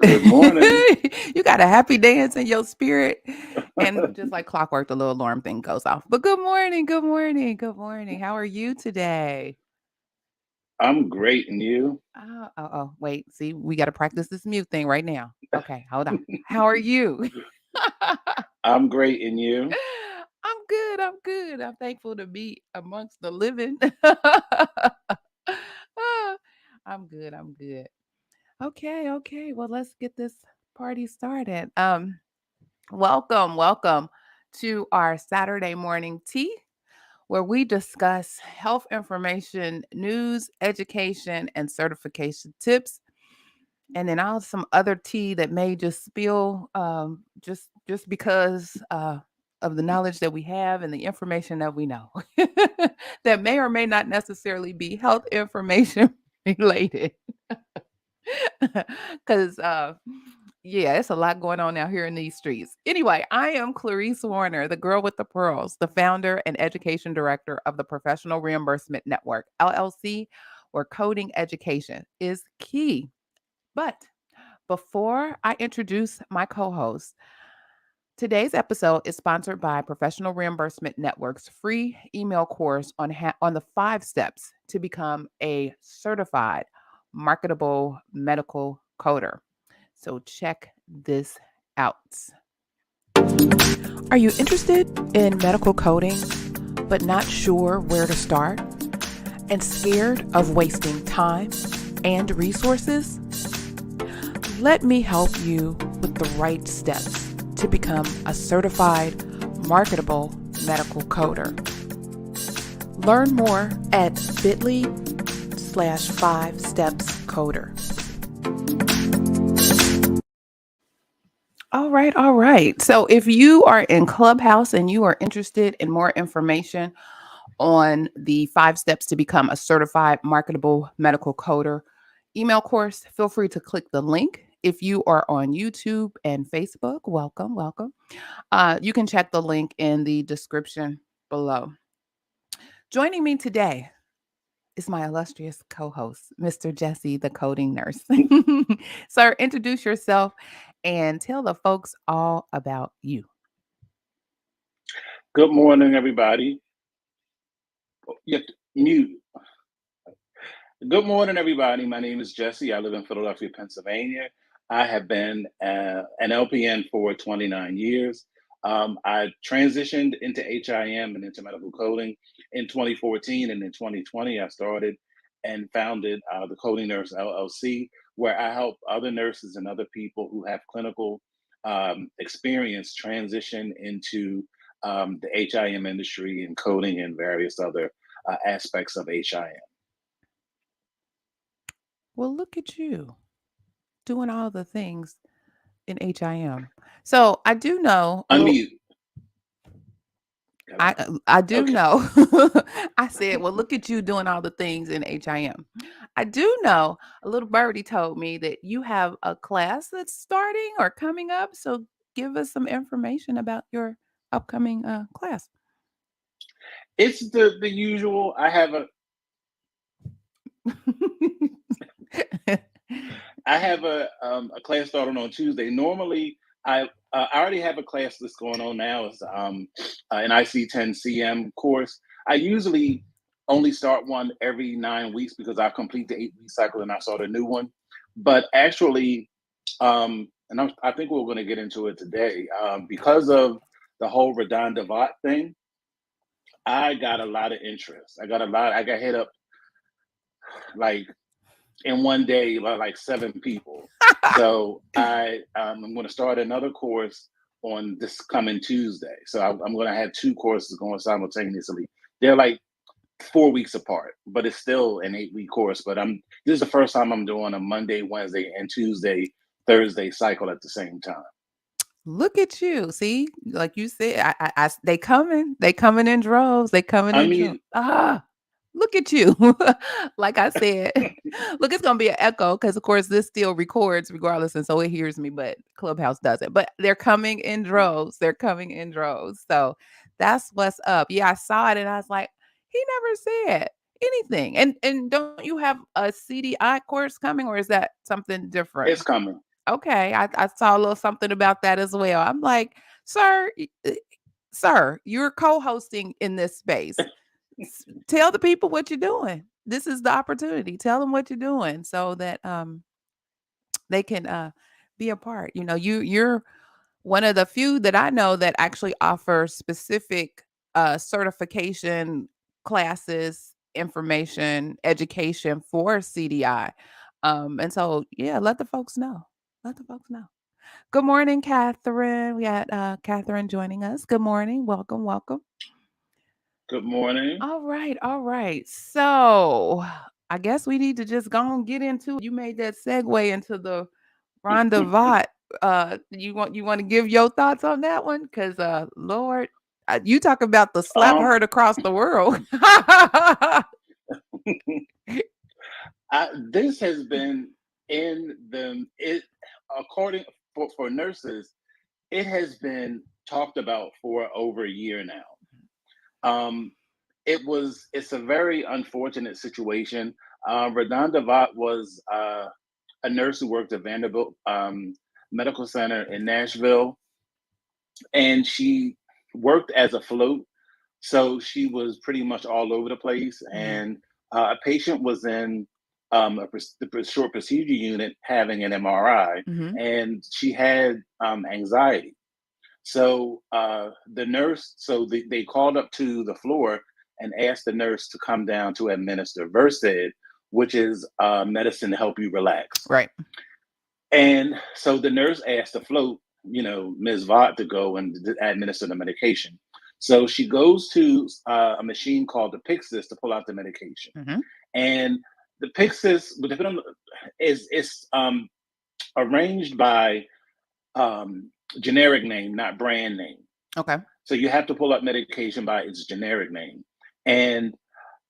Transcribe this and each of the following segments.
Good morning. You got a happy dance in your spirit. And just like clockwork, the little alarm thing goes off. But good morning, good morning, good morning. How are you today? I'm great, and you? Wait. See, we got to practice this mute thing right now. Okay, hold on. How are you? I'm great, and you? I'm good. I'm good. I'm thankful to be amongst the living. Ah, I'm good. I'm good. Okay, okay. Well, let's get this party started. Welcome to our Saturday morning tea where we discuss health information, news, education, and certification tips. And then I'll some other tea that may just spill just because of the knowledge that we have and the information that we know that may or may not necessarily be health information related. Because, yeah, it's a lot going on out here in these streets. Anyway, I am Clarice Warner, the girl with the pearls, the founder and education director of the Professional Reimbursement Network, LLC, where coding education is key. But before I introduce my co host, today's episode is sponsored by Professional Reimbursement Network's free email course on the 5 steps to become a certified marketable medical coder. So check this out. Are you interested in medical coding but not sure where to start and scared of wasting time and resources? Let me help you with the right steps to become a certified marketable medical coder. Learn more at bit.ly/5stepscoder. All right, all right. So if you are in Clubhouse and you are interested in more information on the 5 steps to become a certified marketable medical coder email course, feel free to click the link. If you are on YouTube and Facebook, welcome. You can check the link in the description below. Joining me today is my illustrious co-host, Mr. Jesse, the coding nurse. Sir, introduce yourself and tell the folks all about you. Good morning, everybody. You have to mute. Good morning, everybody. My name is Jesse. I live in Philadelphia, Pennsylvania. I have been an LPN for 29 years. I transitioned into HIM and into medical coding in 2014, and in 2020, I started and founded the Coding Nurse LLC, where I help other nurses and other people who have clinical experience transition into the HIM industry and coding and various other aspects of HIM. Well, look at you doing all the things in HIM. So I do know a little. Unmute. Hello. I do Okay. know. I said, well, look at you doing all the things in HIM. I do know a little birdie told me that you have a class that's starting or coming up. So give us some information about your upcoming class. It's the usual. I have a class starting on Tuesday. Normally, I already have a class that's going on now. It's an IC10 CM course. I usually only start one every 9 weeks because I complete the 8 week cycle and I start a new one. But actually, I think we're going to get into it today because of the whole redundant bot thing. I got a lot of interest. I got hit up like in one day by like 7 people. So I'm going to start another course on this coming Tuesday. So I'm going to have 2 courses going simultaneously. They're like 4 weeks apart, but it's still an 8 week course. But this is the first time I'm doing a Monday, Wednesday, and Tuesday, Thursday cycle at the same time. Look at you. See, like you said, they coming in droves. They coming I in droves. mean, Look at you. Like I said, look, it's gonna be an echo because of course this still records regardless, and so it hears me, but Clubhouse doesn't. But they're coming in droves. They're coming in droves. So that's what's up. Yeah, I saw it and I was like, he never said anything. And don't you have a CDI course coming, or is that something different? it's coming. Okay, I saw a little something about that as well. I'm like, sir, sir, you're co-hosting in this space. Tell the people what you're doing. This is the opportunity. Tell them what you're doing so that they can be a part. You know, you're one of the few that I know that actually offer specific certification classes, information, education for CDI. And so, yeah, let the folks know. Let the folks know. Good morning, Catherine. We got Catherine joining us. Good morning. Welcome, welcome. Good morning. All right, all right. So I guess we need to just go and get into it. You made that segue into the Rhonda Vaught. You want to give your thoughts on that one? Because Lord, you talk about the slap Um, heard across the world. this has been in the it according for nurses, it has been talked about for over a year now. Um, it's a very unfortunate situation. Radonda Vaught was a nurse who worked at Vanderbilt Medical Center in Nashville, and she worked as a float. So she was pretty much all over the place. Mhm, And a patient was in the short procedure unit having an MRI, mhm, and she had anxiety. So they called up to the floor and asked the nurse to come down to administer Versed, which is medicine to help you relax. right. And so the nurse asked the float, Ms. Vaught to go and administer the medication. So she goes to a machine called the Pyxis to pull out the medication. Mhm, And the Pyxis, is arranged by generic name, not brand name. okay. So you have to pull up medication by its generic name. And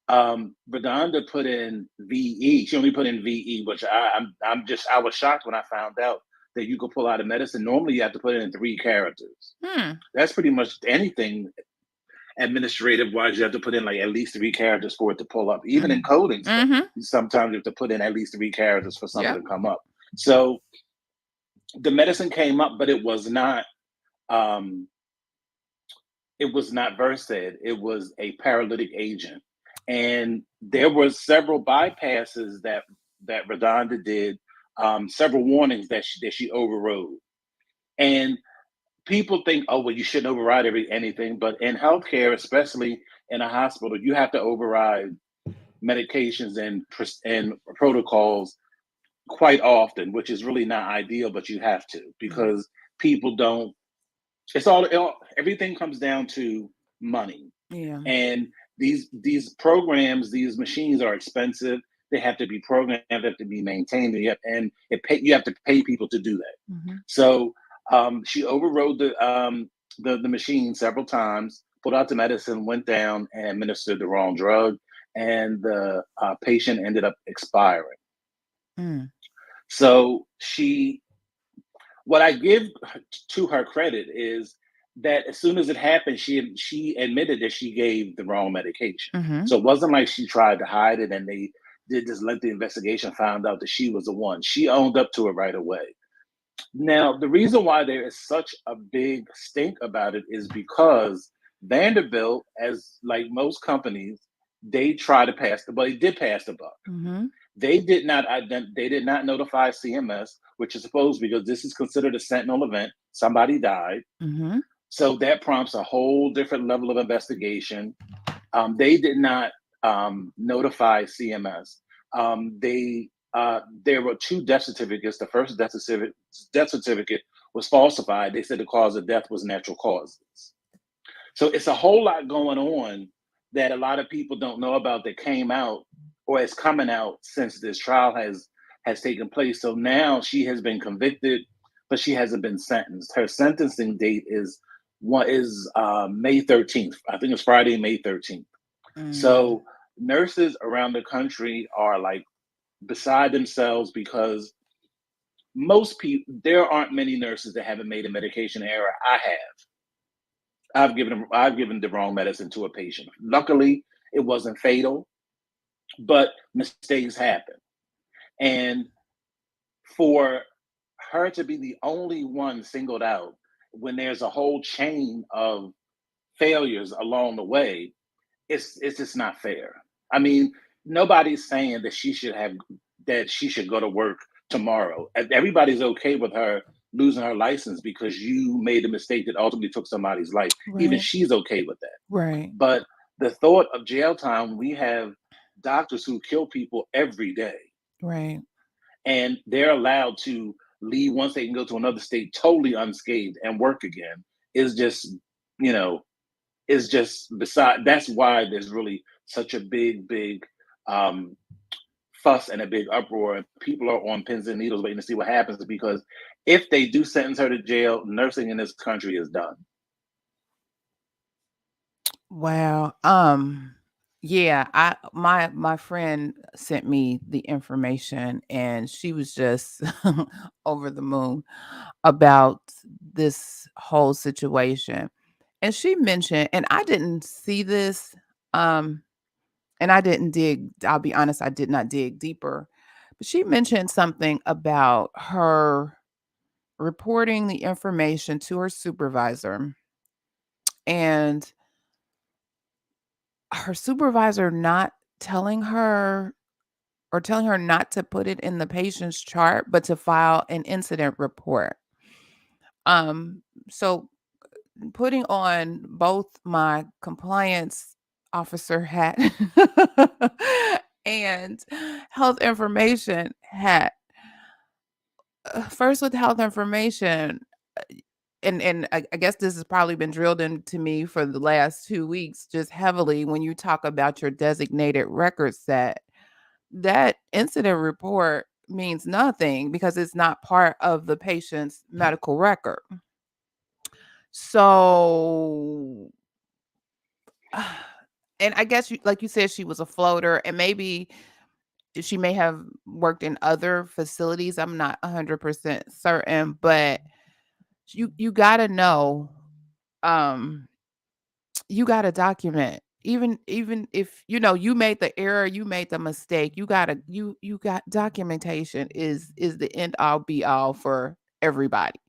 Vedanda put in VE. She only put in VE, which I was shocked when I found out that you could pull out a medicine. Normally, you have to put it in 3 characters. Hmm. That's pretty much anything administrative wise. You have to put in like at least 3 characters for it to pull up. Even in Mhm. coding stuff, Mhm. sometimes you have to put in at least 3 characters for something Yep. to come up. So the medicine came up, but um, it was not Versed. It was a paralytic agent, and there were several bypasses that Redonda did, several warnings that she overrode. And people think, oh, well, you shouldn't override anything, but in healthcare, especially in a hospital, you have to override medications and protocols quite often, which is really not ideal, but you have to Mhm. because people don't. Everything comes down to money. Yeah. And these programs, these machines are expensive. They have to be programmed, they have to be maintained, you have to pay people to do that. Mhm. So she overrode the machine several times, pulled out the medicine, went down and administered the wrong drug, and the patient ended up expiring. Mm. So what I give to her credit is that as soon as it happened, she admitted that she gave the wrong medication. Mhm. So it wasn't like she tried to hide it and they did this lengthy investigation, found out that she was the one. She owned up to it right away. Now, the reason why there is such a big stink about it is because Vanderbilt, as like most companies, they try to they did pass the buck. Mhm. They did not notify CMS, which is supposed because this is considered a sentinel event. Somebody died, Mhm. so that prompts a whole different level of investigation. They did not notify CMS. There were 2 death certificates. The first death certificate was falsified. They said the cause of death was natural causes. So it's a whole lot going on that a lot of people don't know about that came out or is coming out since this trial has taken place. So now she has been convicted, but she hasn't been sentenced. Her sentencing date is May 13th. I think it's Friday, May 13th. Mm. So nurses around the country are like beside themselves because most people there aren't many nurses that haven't made a medication error. I have. I've given the wrong medicine to a patient. Luckily, it wasn't fatal, but mistakes happen. And for her to be the only one singled out when there's a whole chain of failures along the way, it's just not fair. I mean, nobody's saying that she should go to work tomorrow. Everybody's okay with her losing her license because you made a mistake that ultimately took somebody's life. Even Right. she's okay with that. Right. But the thought of jail time, we have doctors who kill people every day, Right. and they're allowed to leave once they can go to another state totally unscathed and work again. Is just, you know, is just beside. That's why there's really such a big um, fuss and a big uproar. People are on pins and needles waiting to see what happens, because if they do sentence her to jail, nursing in this country is done. Wow. Yeah, my friend sent me the information and she was just over the moon about this whole situation. And she mentioned, and I didn't see this, um, and I didn't dig, I'll be honest, I did not dig deeper. But she mentioned something about her reporting the information to her supervisor and her supervisor not telling her or telling her not to put it in the patient's chart, but to file an incident report. So putting on both my compliance officer hat and health information hat. First with health information, and I guess this has probably been drilled into me for the last 2 weeks just heavily when you talk about your designated record set. That incident report means nothing because it's not part of the patient's medical record. So, and I guess like you said, she was a floater, and maybe she may have worked in other facilities. I'm not 100% certain, but you gotta know, um, you gotta document. Even if you made the error, you made the mistake, you got documentation is the end all be all for everybody.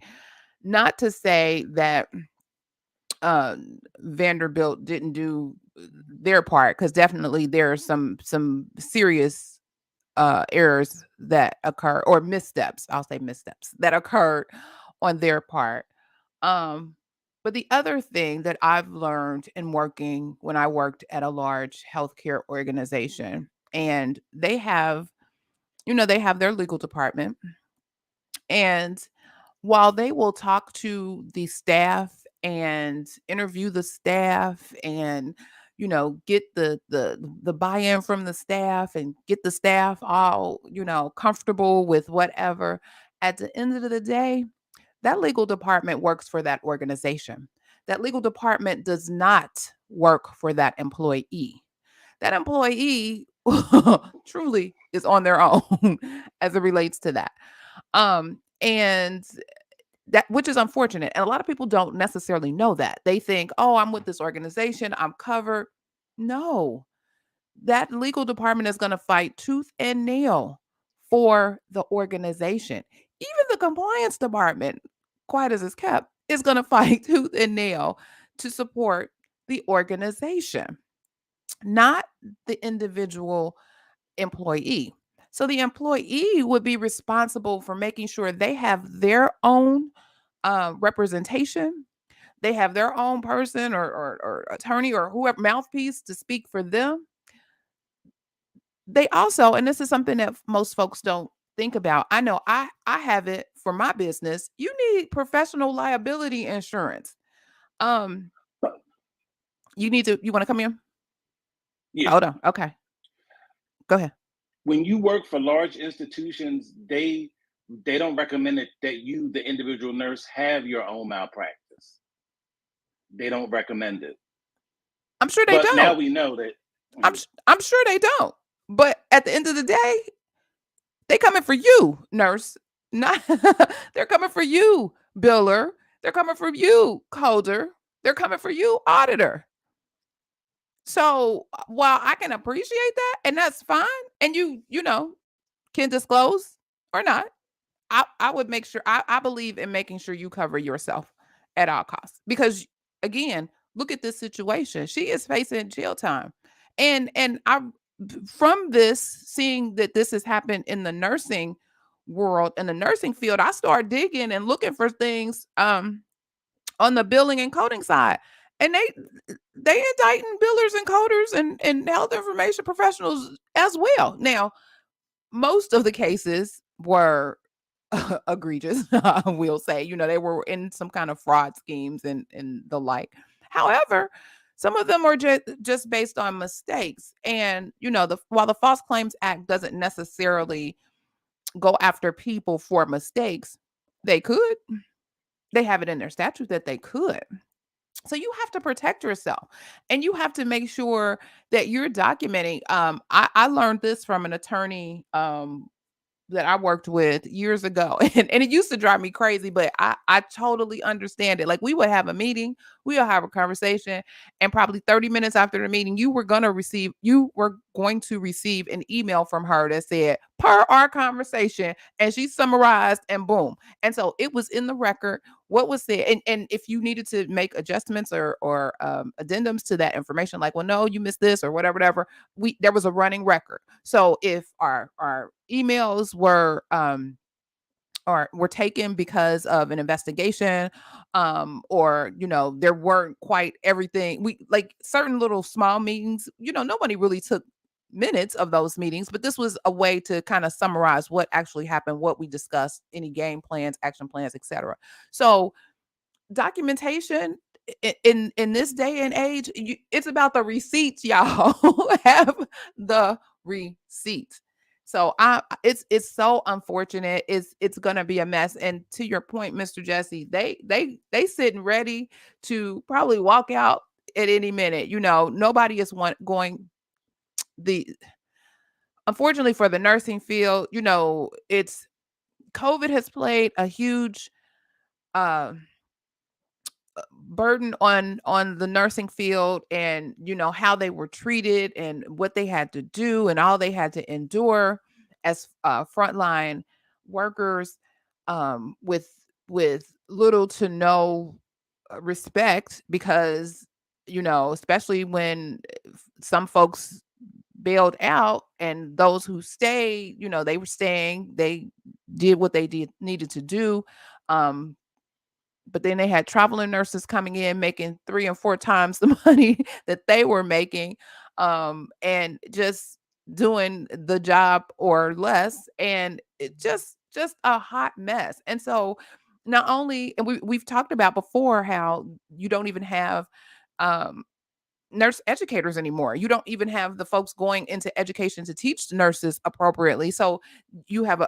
Not to say that Vanderbilt didn't do their part, because definitely there are some serious errors that occur, or missteps, I'll say missteps that occurred on their part. Um, but the other thing that I've learned in working when I worked at a large healthcare organization, and they have their legal department, and while they will talk to the staff and interview the staff and get the buy-in from the staff and get the staff all comfortable with whatever, at the end of the day, that legal department works for that organization. That legal department does not work for that employee. That employee truly is on their own as it relates to that. And that, which is unfortunate. And a lot of people don't necessarily know that. They think, "Oh, I'm with this organization, I'm covered." No. That legal department is going to fight tooth and nail for the organization. Even the compliance department, quiet as it's kept, is going to fight tooth and nail to support the organization, not the individual employee. So the employee would be responsible for making sure they have their own representation. They have their own person or attorney or whoever mouthpiece to speak for them. They also, and this is something that most folks don't think about. I know I have it for my business. You need professional liability insurance. Um, you want to come in? Yeah. Hold on. Okay. Go ahead. When you work for large institutions, they don't recommend that you, the individual nurse, have your own malpractice. They don't recommend it. I'm sure they But now don't. we know that. Mhm. I'm sure they don't. But at the end of the day, they coming for you, nurse. Not they're coming for you, biller. They're coming for you, coder. They're coming for you, auditor. So while I can appreciate that, and that's fine, and you can disclose or not, I would make sure I believe in making sure you cover yourself at all costs because again, look at this situation. She is facing jail time. And I from this seeing that this has happened in the nursing world in the nursing field, I start digging and looking for things on the billing and coding side. And they indicting billers and coders and health information professionals as well. Now, most of the cases were egregious, I will say. They were in some kind of fraud schemes and the like. However, some of them are just based on mistakes. And, while the False Claims Act doesn't necessarily go after people for mistakes, they could. They have it in their statute that they could. So you have to protect yourself and you have to make sure that you're documenting. I learned this from an attorney that I worked with years ago. And it used to drive me crazy, but I totally understand it. Like we would have a meeting, we would have a conversation, and probably 30 minutes after the meeting, you were going to receive an email from her that said, per our conversation, and she summarized and boom. And so it was in the record what was said. And if you needed to make adjustments or addendums to that information, like, well, no, you missed this or whatever, there was a running record. So if our emails were taken because of an investigation, or there weren't quite everything, we like certain little small meetings, nobody really took minutes of those meetings, but this was a way to kind of summarize what actually happened, what we discussed, any game plans, action plans, etc. So documentation in this day and age, it's about the receipts, y'all. Have the receipts. So it's so unfortunate. It's gonna be a mess. And to your point, Mr. Jesse, they sitting ready to probably walk out at any minute. Nobody is going the unfortunately for the nursing field. It's COVID has played a huge uh burden on the nursing field, and how they were treated and what they had to do and all they had to endure as frontline workers, with little to no respect, because especially when some folks bailed out, and those who stayed, they were staying, they did what they did needed to do. Um but then they had traveling nurses coming in making 3 and 4 times the money that they were making, and just doing the job or less, and it just a hot mess. And so not only, and we've talked about before how you don't even have um nurse educators anymore. You don't even have the folks going into education to teach the nurses appropriately. So you have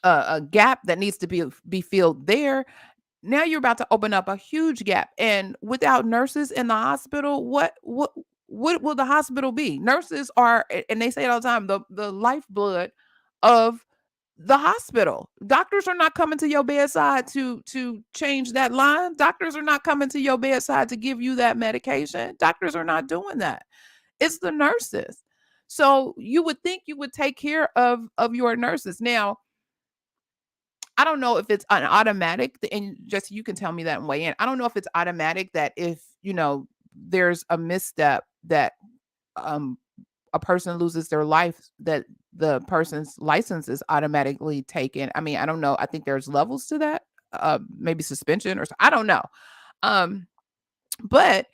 a gap that needs to be filled there. Now you're about to open up a huge gap, and without nurses in the hospital, what will the hospital be? Nurses are, and they say it all the time, the lifeblood of the hospital. Doctors are not coming to your bedside to change that line. Doctors are not coming to your bedside to give you that medication. Doctors are not doing that. It's the nurses. So you would think you would take care of your nurses. Now, I don't know if it's an automatic, and just you can tell me that and weigh in. I don't know if it's automatic that if, there's a misstep that um a person loses their life, that the person's license is automatically taken. I mean, I don't know. I think there's levels to that. Maybe suspension I don't know. Um but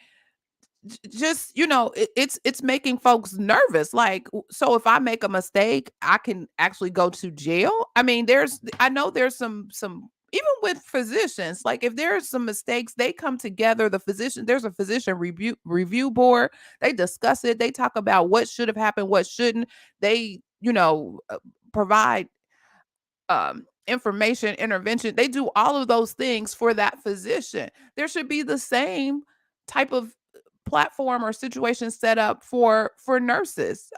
just it's making folks nervous, like, so if I make a mistake I can actually go to jail. I mean, I know there's some even with physicians, like if there's some mistakes, they come together, there's a physician review board. They discuss it, they talk about what should have happened, what shouldn't. They provide information, intervention. They do all of those things for that physician. There should be the same type of platform or situation set up for nurses.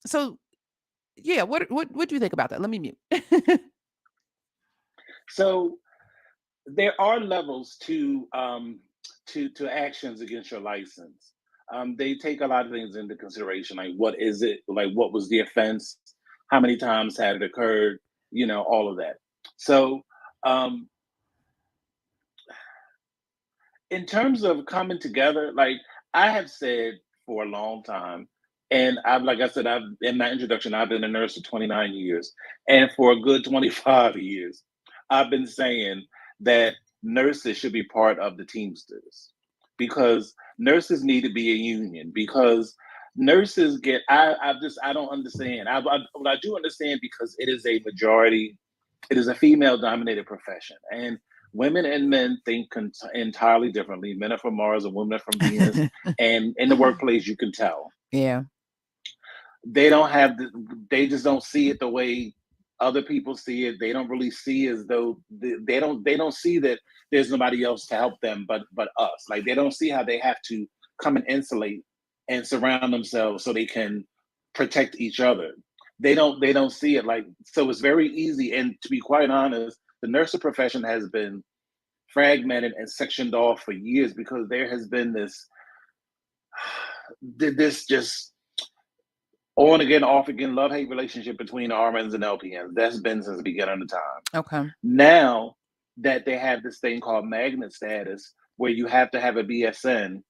So yeah, what do you think about that? Let me mute. So there are levels to actions against your license. They take a lot of things into consideration, like what is it, like what was the offense, how many times had it occurred, all of that. So, um, in terms of coming together, like I have said for a long time, and like I said, I've in my introduction, I've been a nurse for 29 years, and for a good 25 years, I've been saying that nurses should be part of the Teamsters because nurses need to be a union because nurses get I don't understand. What I do understand because it is a majority, it is a female dominated profession, and women and men think entirely differently. Men are from Mars and women are from Venus. And in the workplace, you can tell Yeah. they don't have they just don't see it the way other people see it. They don't really see as though they don't see that there's nobody else to help them but us. Like they don't see how they have to come and insulate and surround themselves so they can protect each other. They don't see it like so. It's very easy. And to be quite honest, the nursing profession has been fragmented and sectioned off for years because there has been this just on again, off again, love hate relationship between RNs and LPNs. That's been since the beginning of time. Okay. Now that they have this thing called magnet status, where you have to have a BSN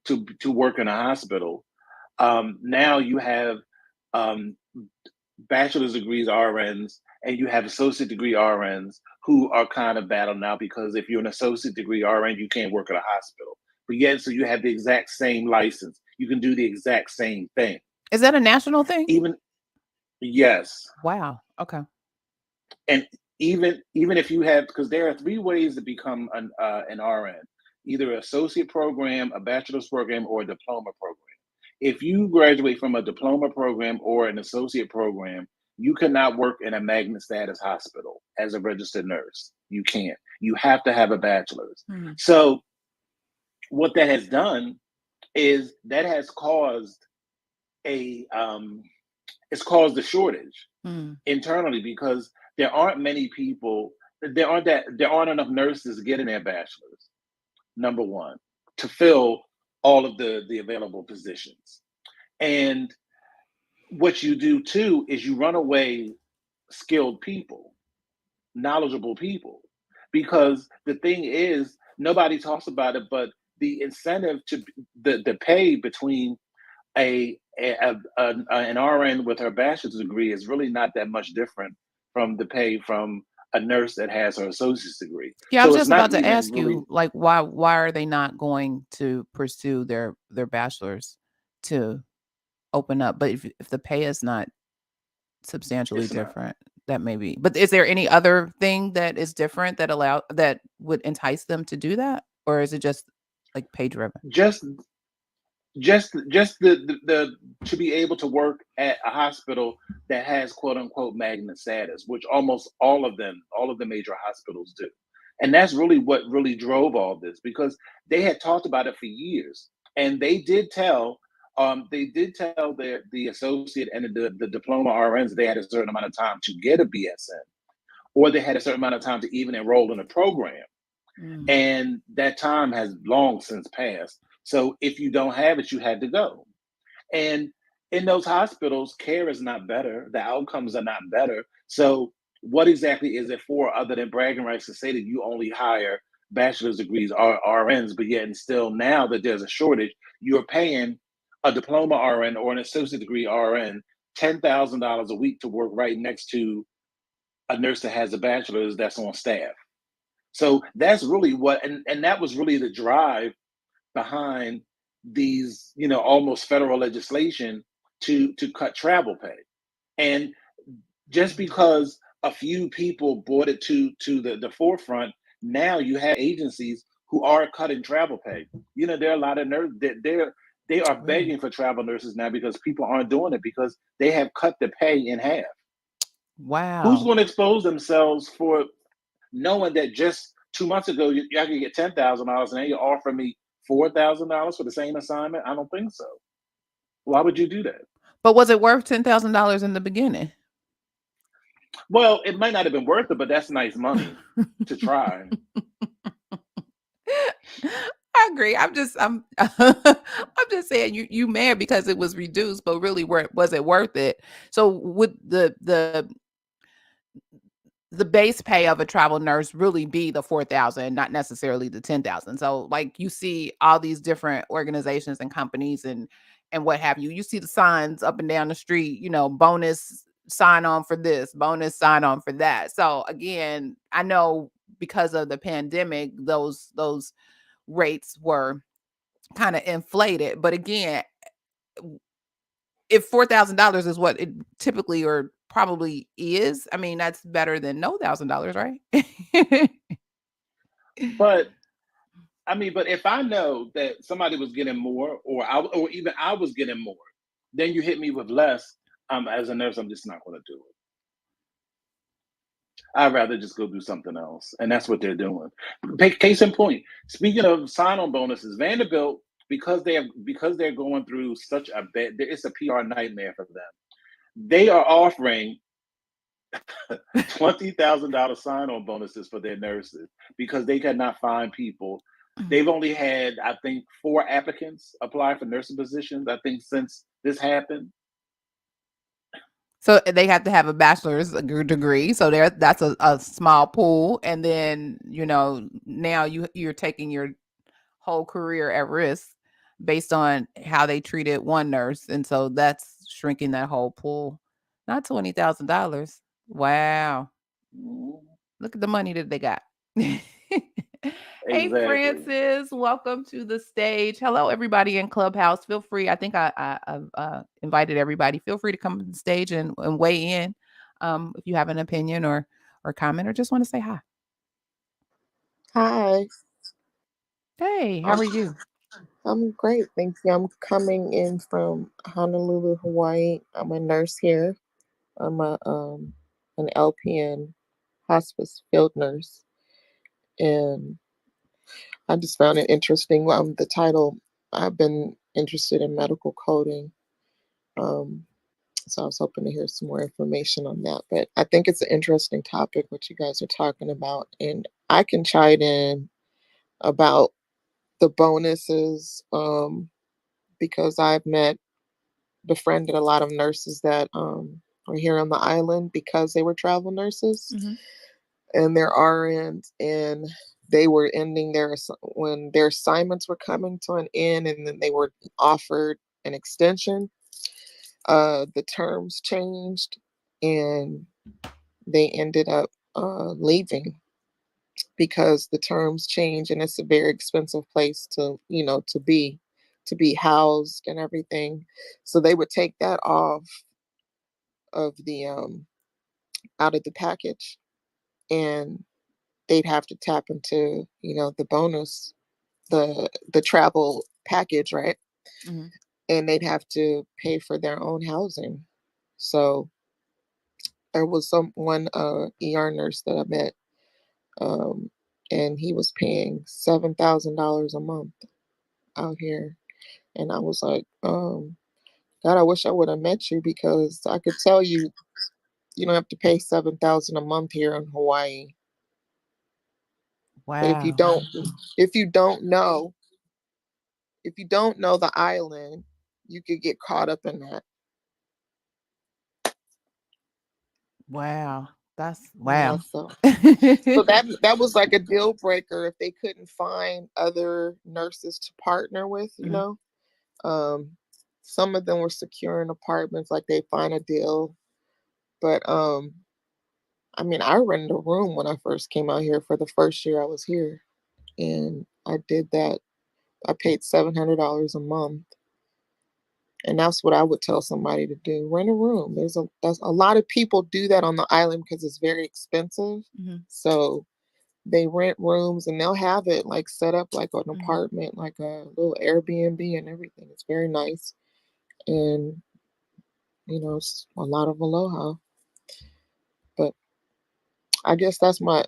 to work in a hospital, now you have um, bachelor's degrees RNs and you have associate degree RNs who are kind of battled now because if you're an associate degree RN, you can't work at a hospital. But yet, so you have the exact same license. You can do the exact same thing. Is that a national thing? Even yes, Wow. Okay. and even if you have because there are three ways to become an RN: either associate program, a bachelor's program, or a diploma program. If you graduate from a diploma program or an associate program, you cannot work in a magnet status hospital as a registered nurse. You can't. You have to have a bachelor's. Hmm. So what that has done is that has caused a it's caused a shortage Hmm. internally because there aren't many people there aren't enough nurses getting their bachelor's, number one, to fill all of the available positions. And what you do too is you run away skilled people, knowledgeable people, because the thing is nobody talks about it, but the incentive to the pay between an RN with her bachelor's degree is really not that much different from the pay from a nurse that has her associate's degree. Yeah, I was So it's just not about to even ask really you, like, why are they not going to pursue their bachelor's to open up? But if the pay is not substantially it's not. different, that may be. But is there any other thing that is different that would entice them to do that, or is it just like pay driven? Just just the to be able to work at a hospital that has quote unquote magnet status, which almost all of the major hospitals do. And that's really what really drove all this because they had talked about it for years. And they did tell the associate and the diploma RNs they had a certain amount of time to get a BSN, or they had a certain amount of time to even enroll in a program. Mm. And that time has long since passed. So if you don't have it, you had to go. And in those hospitals, care is not better. The outcomes are not better. So what exactly is it for other than bragging rights to say that you only hire bachelor's degrees or RNs, but yet and still now that there's a shortage, you're paying a diploma RN or an associate degree RN $10,000 a week to work right next to a nurse that has a bachelor's that's on staff. So that's really and that was really the drive behind these, almost federal legislation to cut travel pay. And just because a few people brought it to the forefront, now you have agencies who are cutting travel pay. There are a lot of nurses that they are Really? begging for travel nurses now because people aren't doing it because they have cut the pay in half. Who's Wow. going to expose themselves for knowing that just 2 months ago y'all could get $10,000 and now you're offering me $4,000 for the same assignment? I don't think so. Why would you do that? But was it worth $10,000 in the beginning? Well, it might not have been worth it, but that's nice money to try. I agree. I'm just saying you mad because it was reduced, but really was it worth it? So would the base pay of a travel nurse really be the 4,000, not necessarily the 10,000. So like you see all these different organizations and companies and what have you. You see the signs up and down the street, bonus sign on for this, bonus sign on for that. So again, I know because of the pandemic, those rates were kind of inflated. But again, if $4,000 is what it typically or probably is, I mean, that's better than no $1,000, right? But I mean, but if I know that somebody was getting more, or even I was getting more, then you hit me with less. As a nurse, I'm just not going to do it. I'd rather just go do something else, and that's what they're doing. Case in point. Speaking of sign-on bonuses, Vanderbilt, because they're going through such a bad, it's a PR nightmare for them. They are offering $20,000 sign-on bonuses for their nurses because they cannot find people. They've only had, I think, 4 applicants apply for nursing positions, I think, since this happened. So they have to have a bachelor's degree. So that's a small pool. And then, now you're taking your whole career at risk based on how they treated one nurse. And so that's shrinking that whole pool. Not $20,000. Wow. Mhm. Look at the money that they got. Hey, Exactly. Francis, welcome to the stage. Hello, everybody in Clubhouse. Feel free. I think I've invited everybody. Feel free to come to the stage and weigh in if you have an opinion or comment or just want to say hi. Hi, Hey, how I'm are you? I'm great, thank you. I'm coming in from Honolulu, Hawaii. I'm a nurse here. I'm an LPN hospice field nurse, and I just found it interesting. The title. I've been interested in medical coding, um, so I was hoping to hear some more information on that. But I think it's an interesting topic what you guys are talking about, and I can chime in about the bonuses. Because I've befriended a lot of nurses that are here on the island because they were travel nurses Mm-hmm. and they're RNs, and they were ending when their assignments were coming to an end, and then they were offered an extension. The terms changed, and they ended up leaving because the terms change, and it's a very expensive place to be housed and everything. So they would take that off of the out of the package, and they'd have to tap into the bonus, the travel package, right? Mm-hmm. And they'd have to pay for their own housing. So there was one ER nurse that I met, um, and he was paying $7,000 a month out here. And I was like, God, I wish I would have met you because I could tell you you don't have to pay 7,000 a month here in Hawaii. But Wow. if you don't know, if you don't know the island, you could get caught up in that. Wow. That's Yeah, wow. so that was like a deal breaker if they couldn't find other nurses to partner with. Mhm. Um, some of them were securing apartments, like they find a deal. But I mean, I rented a room when I first came out here for the first year I was here, and I did that. I paid $700 a month, and that's what I would tell somebody to do: rent a room. There's a lot of people do that on the island because it's very expensive. Mhm. So they rent rooms, and they'll have it like set up like an Mhm. apartment, like a little Airbnb and everything. It's very nice, and it's a lot of aloha. But I guess that's my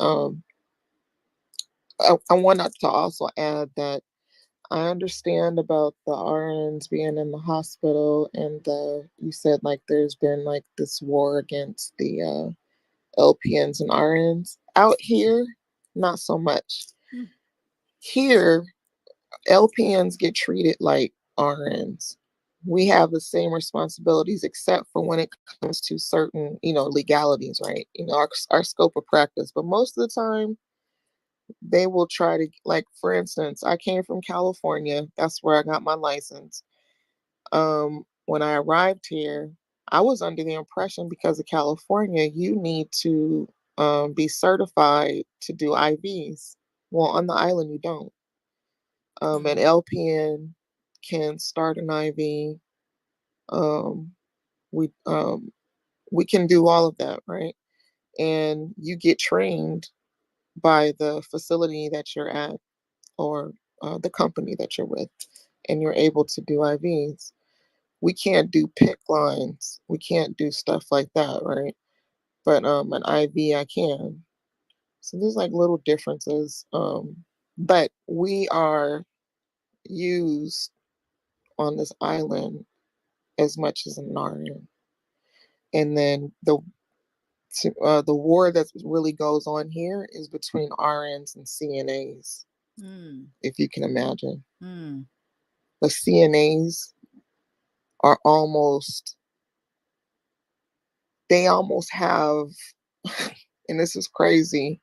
I wanted to also add that I understand about the RNs being in the hospital, and you said like there's been like this war against the LPNs and RNs. Out here, not so much. Mm. Here, LPNs get treated like RNs we have the same responsibilities, except for when it comes to certain, legalities, right? Our scope of practice. But most of the time, they will try to, like, for instance, I came from California. That's where I got my license. When I arrived here, I was under the impression, because of California, you need to be certified to do IVs. Well, on the island, you don't. An LPN can start an IV. Um, we we can do all of that, right? And you get trained by the facility that you're at, or the company that you're with, and you're able to do IVs. We can't do pick lines. We can't do stuff like that, right? But an IV I can. So there's like little differences. But we are used on this island as much as an RN. And then the war that really goes on here is between RNs and CNAs, if you can imagine. The CNAs are they almost have, and this is crazy,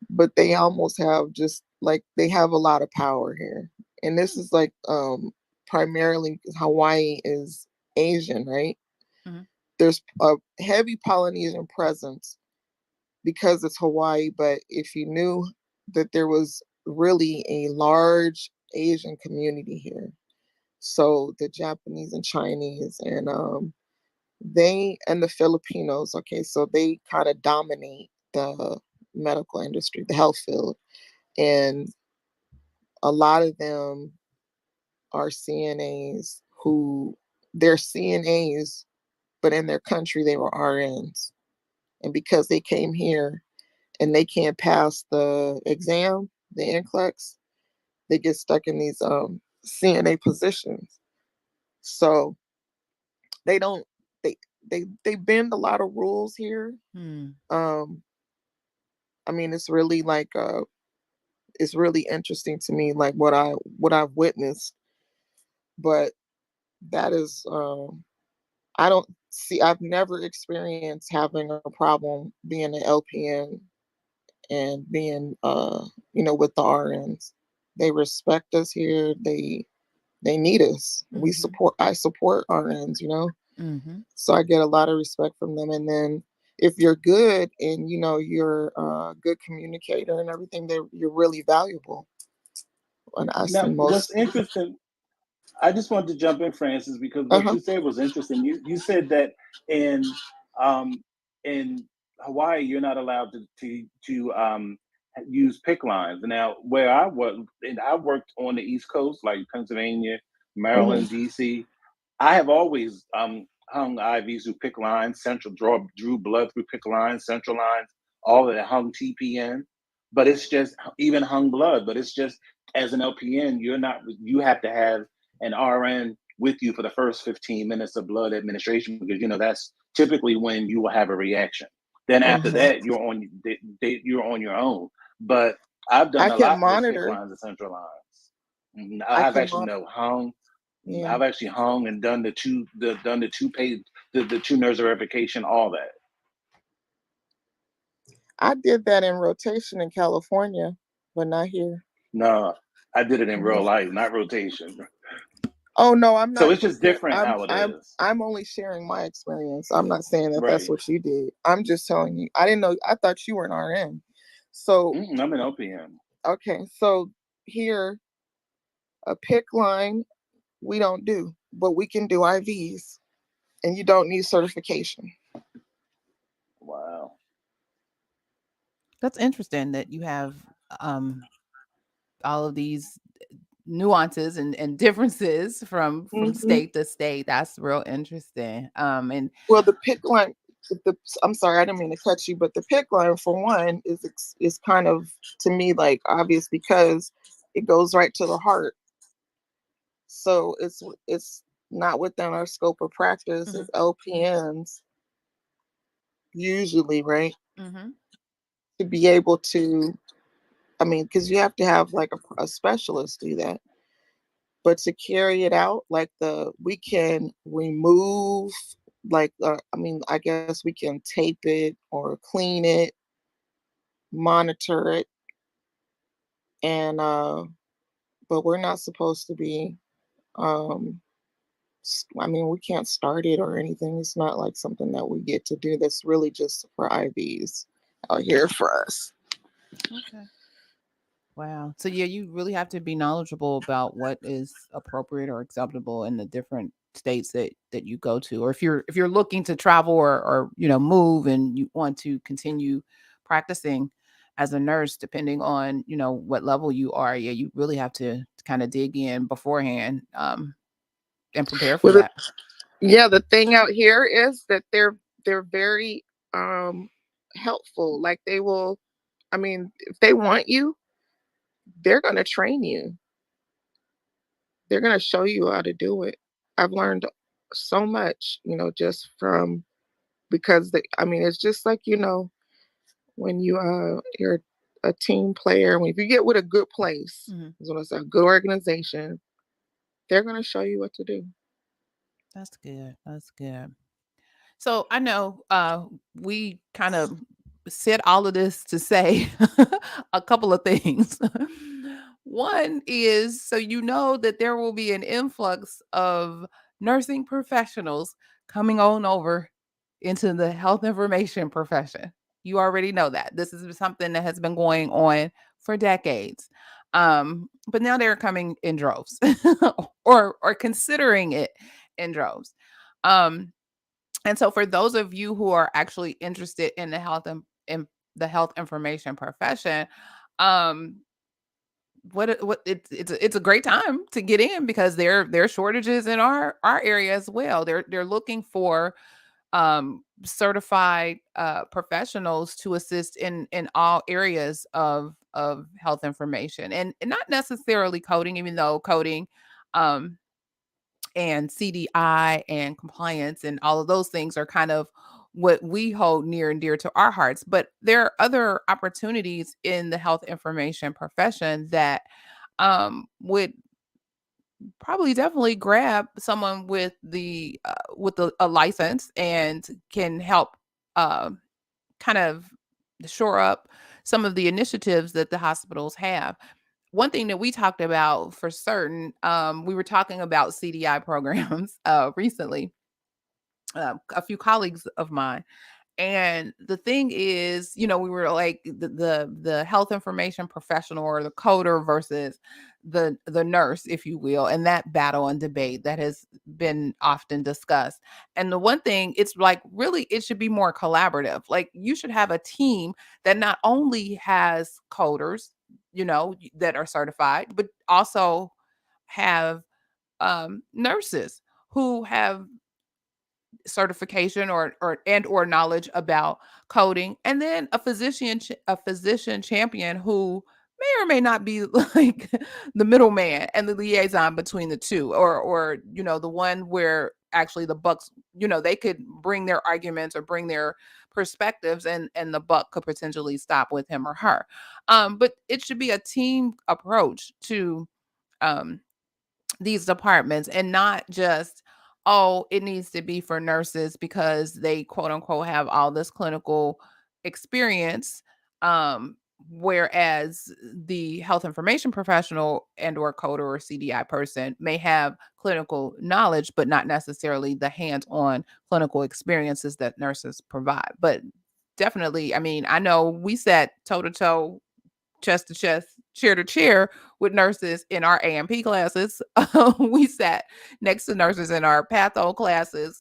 but they almost have, just like, they have a lot of power here. And this is like, primarily because Hawaii is Asian, right? There's a heavy Polynesian presence because it's Hawaii, but if you knew that there was really a large Asian community here. So the Japanese and Chinese, and they and the Filipinos, okay, so they kind of dominate the medical industry, the health field. And a lot of them are CNAs who, they're CNAs, but in their country they were RNs. And because they came here and they can't pass the exam, the NCLEX, they get stuck in these CNA positions. So they don't they bend a lot of rules here. Um, I mean, it's really like it's really interesting to me, like what I've witnessed. But that is I don't see I've never experienced having a problem being an LPN and being with the RNs. They respect us here. They need us. I support RNs. So I get a lot of respect from them. And then if you're good and you're a good communicator and everything, you're really valuable. And I see Now, what's most. interesting, I just wanted to jump in, Francis, because what Uh-huh. you said was interesting. You said that um, in Hawaii you're not allowed to use pick lines. Now, where I was, and I worked on the East Coast, like Pennsylvania, Mhm. Maryland, DC. I have always hung IVs through pick lines, drew blood through pick lines, central lines, all of that, hung TPN. But it's just even hung blood. But it's just, as an LPN, you have to have an RN with you for the first 15 minutes of blood administration, because that's typically when you will have a reaction. Then after Mhm. that, you're on your own. But I've I done a can lot with pick monitor. lines and central lines. I I've can actually monitor. hung. Yeah. I've actually hung and done the two nurse verification, all that. I did that in rotation in California, but not here. No, I did it in real Mhm. life, not rotation. Oh no, I'm So not it's just different how it I'm is. I'm only sharing my experience. I'm not saying that that's Right. what you did. I'm just telling you. I didn't know. I thought you were an RN. So I'm an OPM. okay, so here, a pick line we don't do, but we can do IVs, and you don't need certification. Wow. That's interesting that you have um, all of these nuances and differences from Hmm. state to state. That's real interesting. And Well, the pick line. I'm sorry, I didn't mean to cut you, but the pick line, for one, is kind of, to me, like, obvious because it goes right to the heart. So it's not within our scope of practice as LPNs usually, right? mm-hmm. To be able to, I mean, because you have to have like a specialist do that. but to carry it out, like we can remove, like, I guess we can tape it or clean it, monitor it, and but we're not supposed to be. Um, we can't start it or anything. It's not like something that we get to do. That's really just for IVs out here for us. Okay. Wow. So yeah, you really have to be knowledgeable about what is appropriate or acceptable in the different states that you go to. Or if you're looking to travel or move and you want to continue practicing as a nurse, depending on, what level you are, yeah, you really have to kind of dig in beforehand and prepare for Well, that. yeah, the thing out here is that they're very helpful. Like they will, if they want you, they're going to train you. They're going to show you how to do it. I've learned so much, just from, because it's just like, when you're a team player, when if you get with a good place, is what I say, a good organization, they're going to show you what to do. That's good. That's good. So I know we kind of said all of this to say a couple of things. One is, so you know that there will be an influx of nursing professionals coming on over into the health information profession. You already know that. This is something that has been going on for decades. But now they're coming in droves or considering it in droves. Um, and so for those of you who are actually interested in in the health information profession, um, it's a great time to get in because there are shortages in our area as well. They're looking for certified professionals to assist in all areas of health information and not necessarily coding, even though coding um and CDI and compliance and all of those things are kind of what we hold near and dear to our hearts. But there are other opportunities in the health information profession that would probably definitely grab someone with a license and can help uh, kind of shore up some of the initiatives that the hospitals have. One thing that we talked about for certain, we were talking about CDI programs recently, a few colleagues of mine. And the thing is, we were like the health information professional or the coder versus the nurse, if you will, and that battle and debate that has been often discussed. And the one thing, it's like really it should be more collaborative. Like you should have a team that not only has coders, that are certified, but also have nurses who have certification or knowledge about coding, and then a physician champion who may or may not be like the middleman and the liaison between the two, or the one where actually the bucks, they could bring their arguments or bring their perspectives, and the buck could potentially stop with him or her. But it should be a team approach to um these departments, and not just, oh, it needs to be for nurses because they quote unquote have all this clinical experience, whereas the health information professional and or coder or CDI person may have clinical knowledge but not necessarily the hands-on clinical experiences that nurses provide. But definitely, I know we sat toe to toe, chest to chest, chair to chair with nurses in our AMP classes. We sat next to nurses in our patho classes.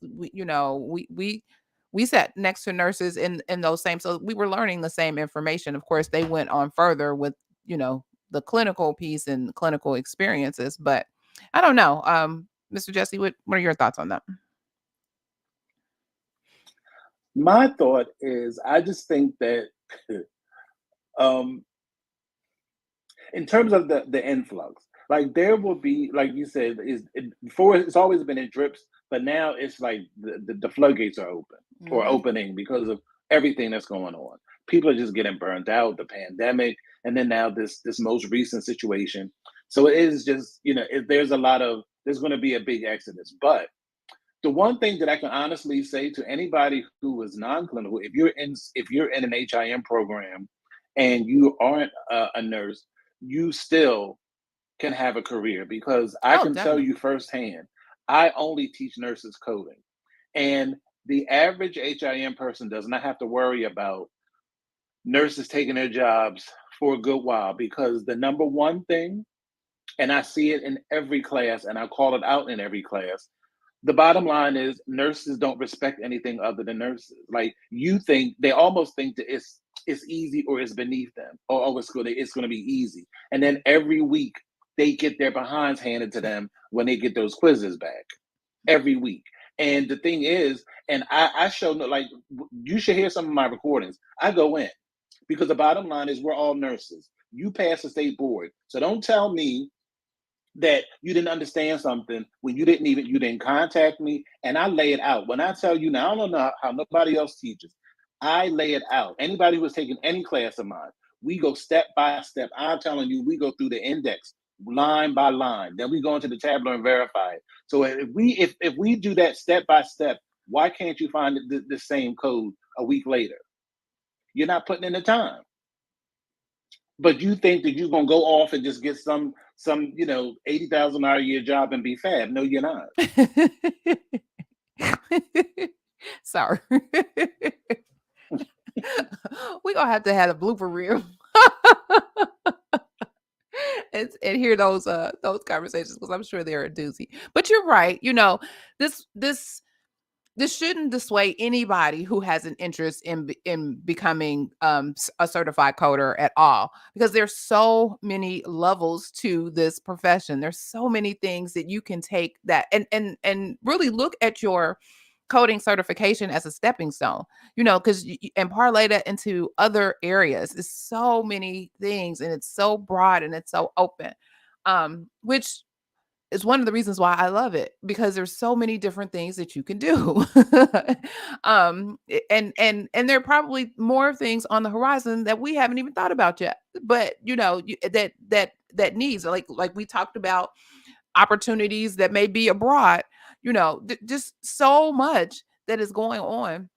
We sat next to nurses in those same. So we were learning the same information. Of course, they went on further with the clinical piece and clinical experiences. But I don't know, Mr. Jesse, what are your thoughts on that? My thought is, I just think that um, in terms of the influx, like there will be, like you said, before it's always been in drips, but now it's like the floodgates are open or opening because of everything that's going on. People are just getting burned out, the pandemic, and then now this most recent situation. So it is just, there's going to be a big exodus. But the one thing that I can honestly say to anybody who is non-clinical, if you're in an HIM program and you aren't a nurse, you still can have a career, because I Oh, can tell definitely. you firsthand, I only teach nurses coding. And the average HIM person does not have to worry about nurses taking their jobs for a good while, because the number one thing, and I see it in every class and I call it out in every class, the bottom line is nurses don't respect anything other than nurses. Like, they almost think that it's easy or it's beneath them, or it's going to be easy. And then every week they get their behinds handed to them when they get those quizzes back every week. And the thing is, and I show, like, you should hear some of my recordings. I go in, because the bottom line is we're all nurses. You pass the state board, so don't tell me that you didn't understand something when you didn't contact me, and I lay it out. When I tell you now, I don't know how nobody else teaches. I lay it out. Anybody who has taken any class of mine, we go step by step. I'm telling you, we go through the index line by line. Then we go into the tableau and verify it. So if we do that step by step, why can't you find the same code a week later? You're not putting in the time. But you think that you're gonna go off and just get some $80,000 a year job and be fab? No, you're not. Sorry. We're gonna have to have a blooper reel. And hear those conversations, because I'm sure they're a doozy. But you're right. This this this shouldn't dissuade anybody who has an interest in becoming a certified coder at all, because there's so many levels to this profession. There's so many things that you can take that and really look at your coding certification as a stepping stone, because and parlay that into other areas. It's so many things, and it's so broad, and it's so open, which is one of the reasons why I love it, because there's so many different things that you can do. And there are probably more things on the horizon that we haven't even thought about yet. But that needs, like we talked about, opportunities that may be abroad. Just so much that is going on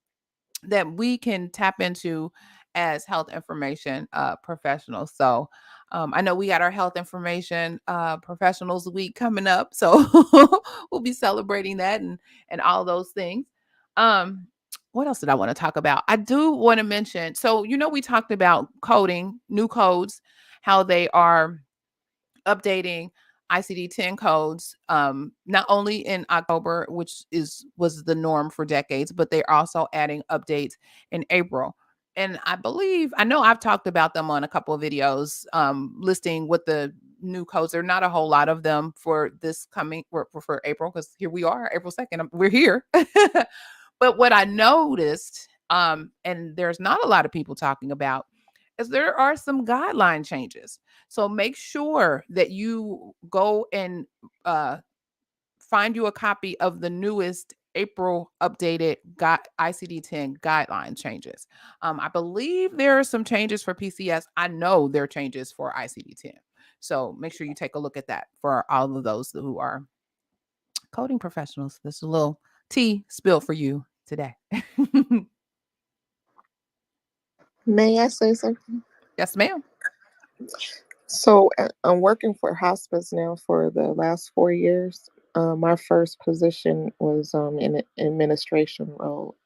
that we can tap into as health information professionals. So I know we got our health information professionals week coming up, so we'll be celebrating that and all those things. Um, what else did I want to talk about? I do want to mention. So we talked about coding, new codes, how they are updating ICD-10 codes, not only in October, which was the norm for decades, but they're also adding updates in April. And I know I've talked about them on a couple of videos, listing what the new codes are. Not a whole lot of them for this coming for April, because here we are, April 2nd. We're here. But what I noticed, and there's not a lot of people talking about, is there are some guideline changes. So make sure that you go and uh, find you a copy of the newest April updated ICD-10 guideline changes. I believe there are some changes for PCS. I know there are changes for ICD-10. So make sure you take a look at that for all of those who are coding professionals. This is a little tea spill for you today. May I say something? Yes, ma'am. So I'm working for hospice now for the last 4 years. My first position was in an administrative role.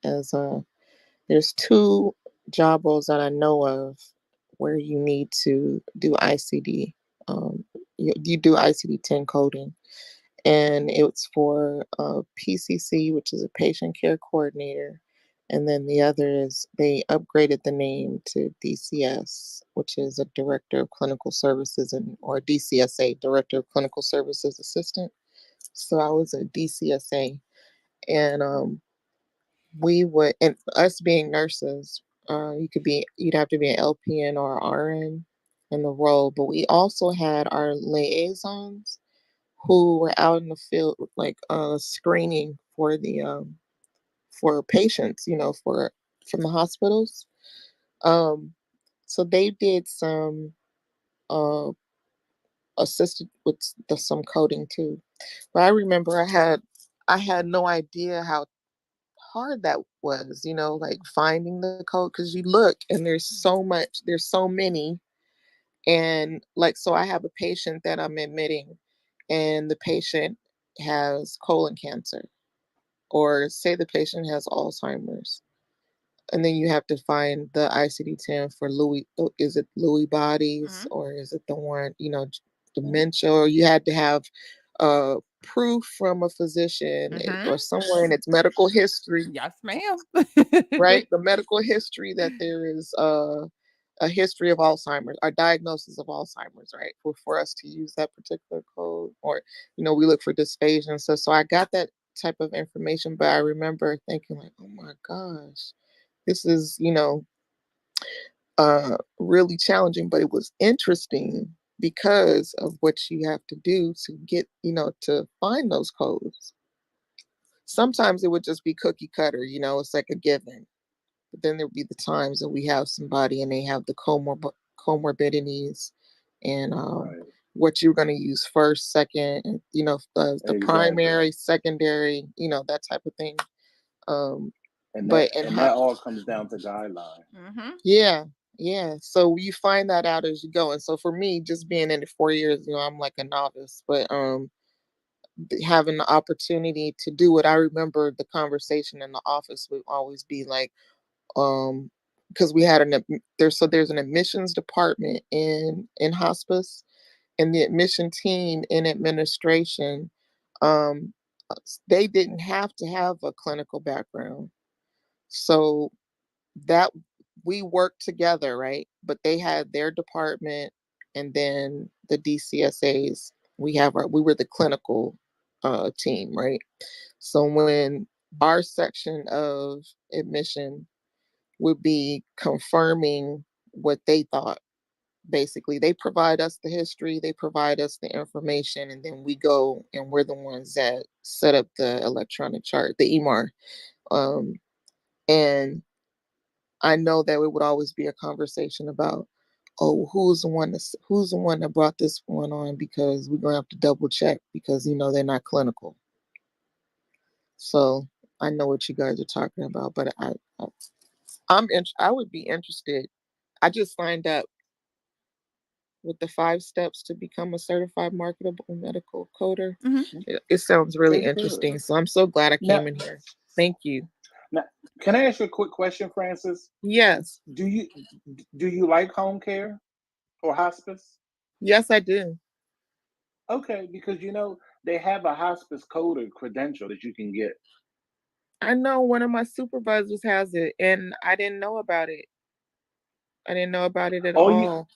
As there's two job roles that I know of where you need to do ICD. You do ICD-10 coding, and it's for PCC, which is a patient care coordinator, and then the other is they upgraded the name to DCS, which is a director of clinical services, or DCSA, director of clinical services assistant. So I was a DCSA, and and us being nurses, you'd have to be an LPN or RN in the role, but we also had our liaisons who were out in the field, like screening for the for patients, for from the hospitals. Um, so they did some uh assisted with some coding too. But I remember I had no idea how hard that was, like finding the code, because you look and there's so many. And like, so I have a patient that I'm admitting, and the patient has colon cancer, or say the patient has Alzheimer's. And then you have to find the ICD-10 for Louis. Is it Lewy bodies, Mhm. or is it the one, dementia? Or you had to have proof from a physician, Mhm. or somewhere in its medical history, Yes, ma'am. right? The medical history that there is a history of Alzheimer's, or diagnosis of Alzheimer's, right? For us to use that particular code, or we look for dysphagia and stuff. So I got that type of information, but I remember thinking like, oh my gosh, this is really challenging, but it was interesting because of what you have to do to get to find those codes. Sometimes it would just be cookie cutter, it's like a given. But then there'd be the times that we have somebody and they have the comorbidities, and Right. what you're going to use first, second, and the Exactly. primary, secondary, that type of thing. And But that all comes down to guidelines. Mhm. yeah, yeah. So you find that out as you go. And so for me, just being in it 4 years, I'm like a novice, but having the opportunity to do it, I remember the conversation in the office would always be like, um, because we had there's an admissions department in hospice, and the admission team in administration, um, they didn't have to have a clinical background. So that we worked together, right? But they had their department, and then the DCSAs. We were the clinical team, right? So when our section of admission would be confirming what they thought, basically they provide us the history, they provide us the information, and then we go and we're the ones that set up the electronic chart, the EMR. And I know that it would always be a conversation about, oh, who's the one that brought this one on, because we're gonna have to double check, because they're not clinical. So I know what you guys are talking about, but I would be interested. I just signed up with the 5 steps to become a certified marketable medical coder. Mhm. It sounds really Okay, good. interesting. So I'm so glad I Now, came in here. Thank you. now, can I ask you a quick question, Francis? Yes. Do you do you like home care or hospice? Yes, I do. Okay, because they have a hospice coder credential that you can get. I know one of my supervisors has it, and I didn't know about it. I didn't know about it at All you all.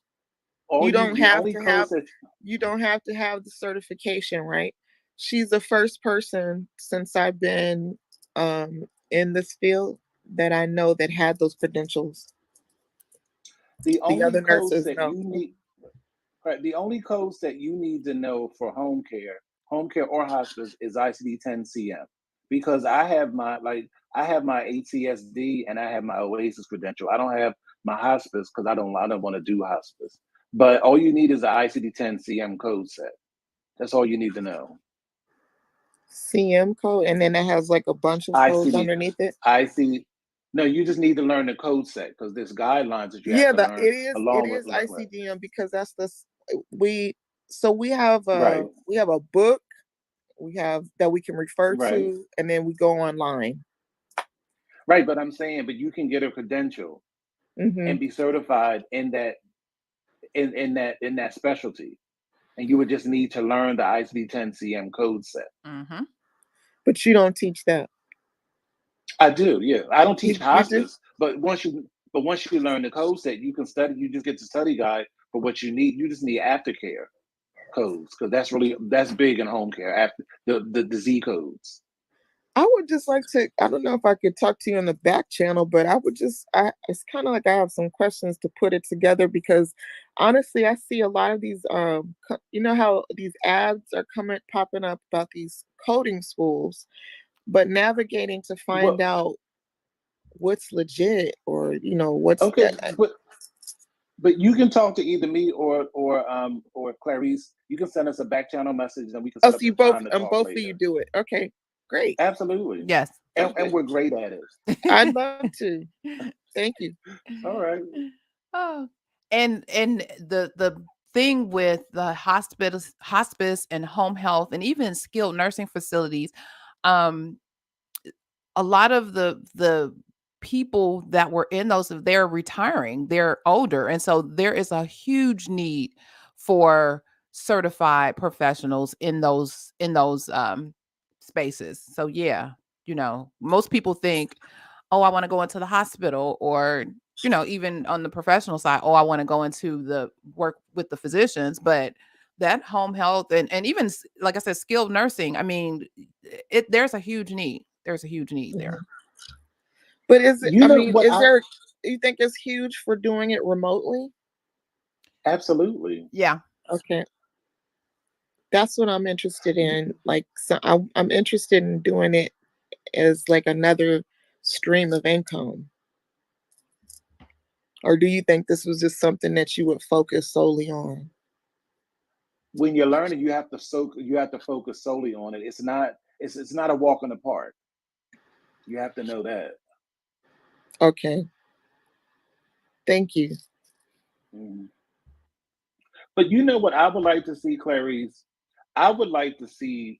all You you don't the have only to have codes that you don't have to have the certification, right? She's the first person since I've been in this field that I know that had those credentials. the The only other codes nurses that know. you need right, the only codes that you need to know for home care or hospice is ICD-10 CM. Because I have my ATSD and I have my Oasis credential. I don't have my hospice because I don't want to do hospice. But all you need is the ICD-10 CM code set. That's all you need to know. CM code, and then it has like a bunch of codes ICD, underneath it. IC. No, you just need to learn the code set because there's guidelines that you have Yeah, to learn it along with is right. ICDM, because that's we so Right. we have a book we have that we can refer Right. to, and then we go online. Right. But I'm saying, but you can get a credential Hmm. and be certified in that specialty. And you would just need to learn the ICD-10 CM code set. Mhm. But you don't teach that. I do, yeah. I don't teach You do. hospice, but once you learn the code set, you can study. You just get the study guide for what you need. You just need aftercare codes because that's big in home care. After the Z codes. I would just like to. I don't know if I could talk to you on the back channel, but I would just. It's kind of like I have some questions to put it together, because honestly, I see a lot of these. You know how these ads are popping up about these coding schools, but navigating to find Well, out what's legit, or what's. okay, But you can talk to either me or Clarice. You can send us a back channel message, and we can Oh, set so up you a both time to talk both of you later. do it. Okay, great. Absolutely, Yes. and Okay, we're great at it. I'd love to. Thank you. All right. Oh, and the thing with the hospice and home health and even skilled nursing facilities, um, a lot of the people that were in those, they're retiring, they're older, and so there is a huge need for certified professionals in those spaces. So yeah, most people think, oh, I want to go into the hospital, or even on the professional side, oh, I want to go into the work with the physicians. But that home health and even like I said, skilled nursing, I mean, there's a huge need. There's a huge need Mhm. there. But is it? You I know mean, what? is there? You think it's huge for doing it remotely? Absolutely. Yeah. Okay, that's what I'm interested in. Like, so I'm interested in doing it as like another stream of income. Or do you think this was just something that you would focus solely on? When you're learning, you have to focus solely on it. It's not a walk in the park. You have to know that. Okay, thank you. Mhm. But you know what I would like to see, Clarice? I would like to see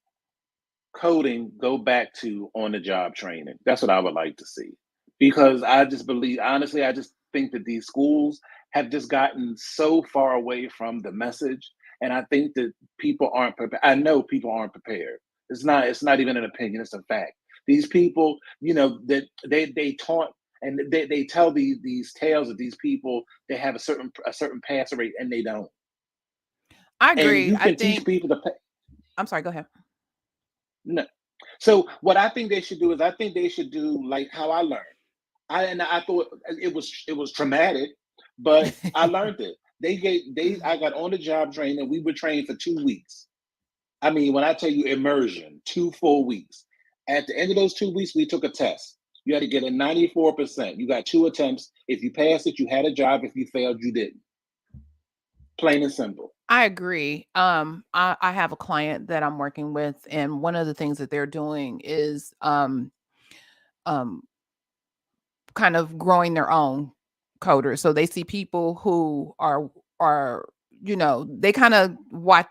coding go back to on the job training. That's what I would like to see. Because I just believe, honestly, I just think that these schools have just gotten so far away from the message. And I think that people aren't prepared. I know people aren't prepared. It's not even an opinion, it's a fact. These people, that they taunt and they tell these tales of these people they have a certain pass rate and they don't. I And agree. you I can teach think people to I'm sorry, go ahead. no. So what I think they should do is I think they should do like how I learned. I thought it was traumatic, but I learned it. I got on the job training. We were trained for 2 weeks. I mean, when I tell you immersion, 2 full weeks. At the end of those 2 weeks, we took a test. You had to get a 94%. You got two attempts. If you passed it, you had a job. If you failed, you didn't. Plain and simple. I agree. I have a client that I'm working with, and one of the things that they're doing is um kind of growing their own coders. So they see people who are they kind of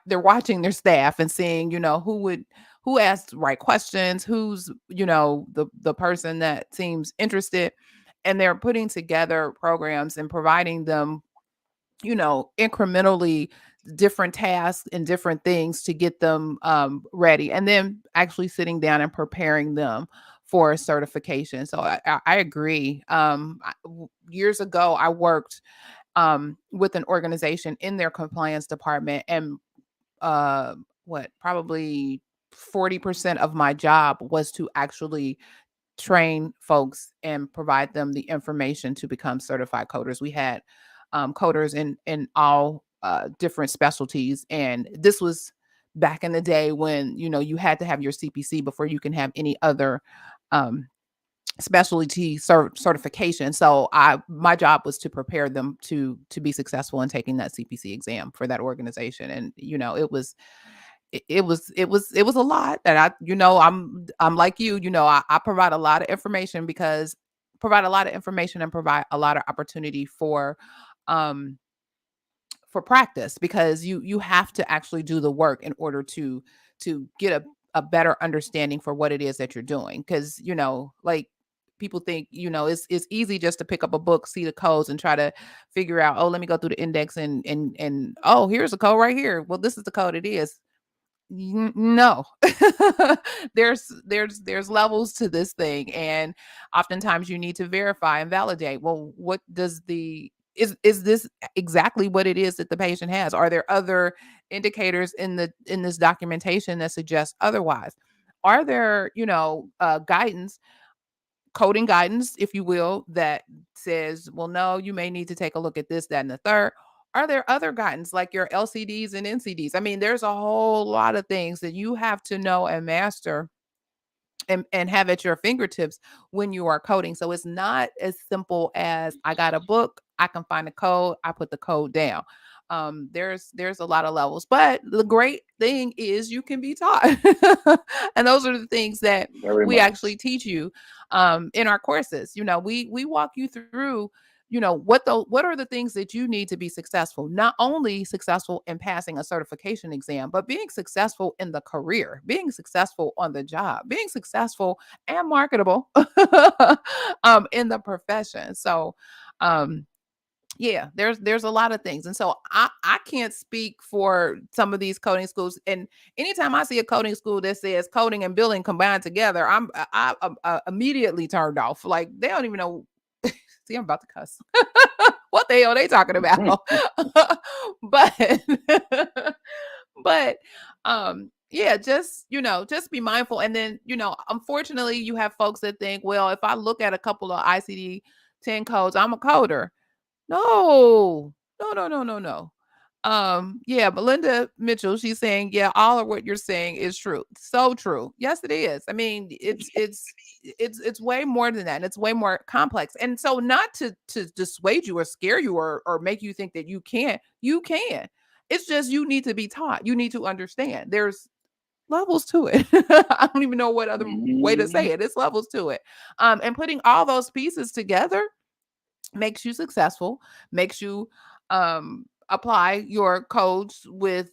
they're watching their staff and seeing, who asks the right questions, who's, the person that seems interested, and they're putting together programs and providing them, incrementally different tasks and different things to get them ready, and then actually sitting down and preparing them for a certification. So I agree. Years ago, I worked with an organization in their compliance department, and what probably 40% of my job was to actually train folks and provide them the information to become certified coders. We had coders in all different specialties, and this was back in the day when you had to have your CPC before you can have any other um, specialty certification. So my job was to prepare them to be successful in taking that CPC exam for that organization, and it was a lot. And I'm like you, I provide a lot of information, because provide a lot of information and provide a lot of opportunity um for practice, because you have to actually do the work in order to get a better understanding for what it is that you're doing. Because like, people think, it's easy just to pick up a book, see the codes, and try to figure out, oh, let me go through the index, and oh, here's a code right here, well, this is the code it is. No. There's levels to this thing, and oftentimes you need to verify and validate, well, what does the is this exactly what it is that the patient has? Are there other indicators in this documentation that suggest otherwise? Are there, guidance, coding guidance, if you will, that says, well, no, you may need to take a look at this, that, and the third? Are there other guidance like your LCDs and NCDs? I mean, there's a whole lot of things that you have to know and master and have at your fingertips when you are coding. So it's not as simple as, I got a book, I can find the code, I put the code down. There's a lot of levels, but the great thing is you can be taught. And those are the things that Very we much. actually teach you in our courses. We walk you through, what are the things that you need to be successful, not only successful in passing a certification exam, but being successful in the career, being successful on the job, being successful and marketable in the profession. So yeah, there's a lot of things. And so I can't speak for some of these coding schools. And anytime I see a coding school that says coding and billing combined together, I immediately turned off. Like, they don't even know. See, I'm about to cuss. What the hell are they talking about? But but yeah, just be mindful. And then, unfortunately, you have folks that think, well, if I look at a couple of ICD 10 codes, I'm a coder. No, no, no, no, no, no. Yeah, Belinda Mitchell, she's saying, yeah, all of what you're saying is true. So true. Yes, it is. I mean, it's way more than that. And it's way more complex. And so, not to dissuade you or scare you or make you think that you can't. You can. It's just you need to be taught. You need to understand. There's levels to it. I don't even know what other way to say it. It's levels to it. And putting all those pieces together makes you successful, makes you apply your codes with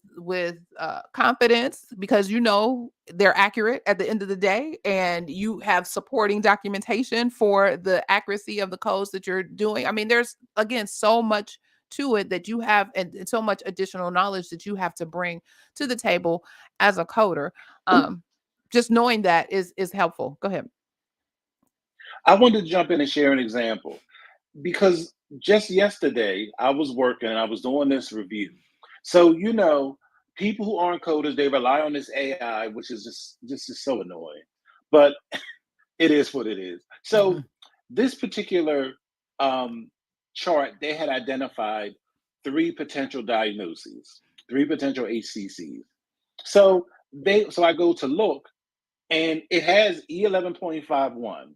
confidence, because they're accurate at the end of the day, and you have supporting documentation for the accuracy of the codes that you're doing. I mean, there's, again, so much to it that you have, and so much additional knowledge that you have to bring to the table as a coder. Just knowing that is helpful. Go ahead. I wanted to jump in and share an example, because just yesterday I was working and I was doing this review. So, people who aren't coders, they rely on this AI, which is just so annoying. But it is what it is. So this particular chart, they had identified 3 potential diagnoses, 3 potential HCCs. So I go to look, and it has E11.51,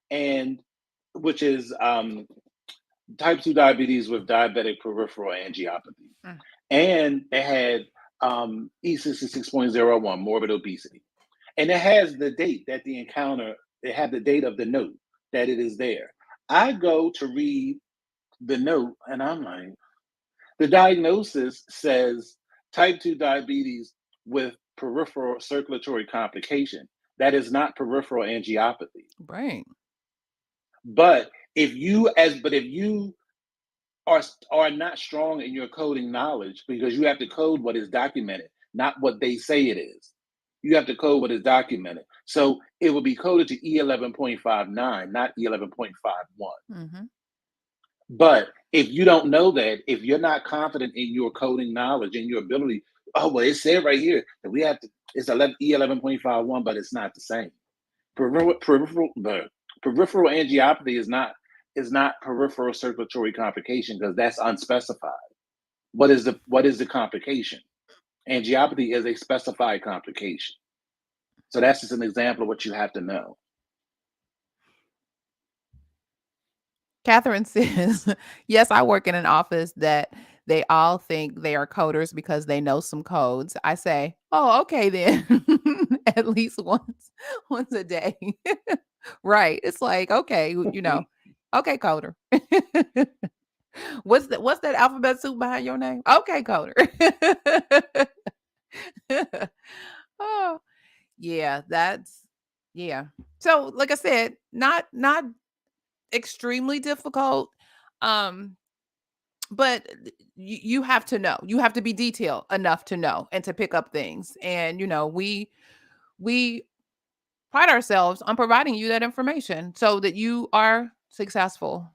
and which is type 2 diabetes with diabetic peripheral angiopathy. And it had E66.01, morbid obesity. And it has the date that the encounter, it had the date of the note that it is there. I go to read the note, and I'm like, the diagnosis says type 2 diabetes with peripheral circulatory complication. That is not peripheral angiopathy. Right. But if you are not strong in your coding knowledge, because you have to code what is documented, not what they say it is. You have to code what is documented. So it will be coded to E11.59, not E11.51. But if you don't know that, if you're not confident in your coding knowledge and your ability, it said right here that we have to, it's E11.51, but it's not the same. Peripheral angiopathy is not peripheral circulatory complication, because that's unspecified. What is the complication? Angiopathy is a specified complication. So that's just an example of what you have to know. Catherine says, yes, I work in an office that they all think they are coders because they know some codes. I say, oh, okay, then. At least once a day. Right. It's like, okay, okay, coder. What's that alphabet soup behind your name? Okay, coder. Oh, yeah, yeah. So, like I said, not extremely difficult. But you have to know. You have to be detailed enough to know and to pick up things. And we pride ourselves on providing you that information so that you are successful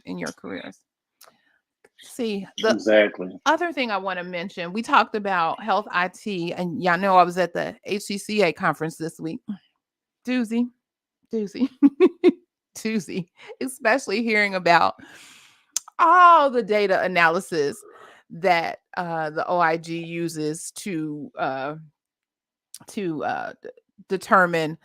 in your careers. See, the Exactly. other thing I want to mention, we talked about health IT, and y'all know I was at the HCCA conference this week. Doozy, doozy, especially hearing about all the data analysis that the OIG uses to determine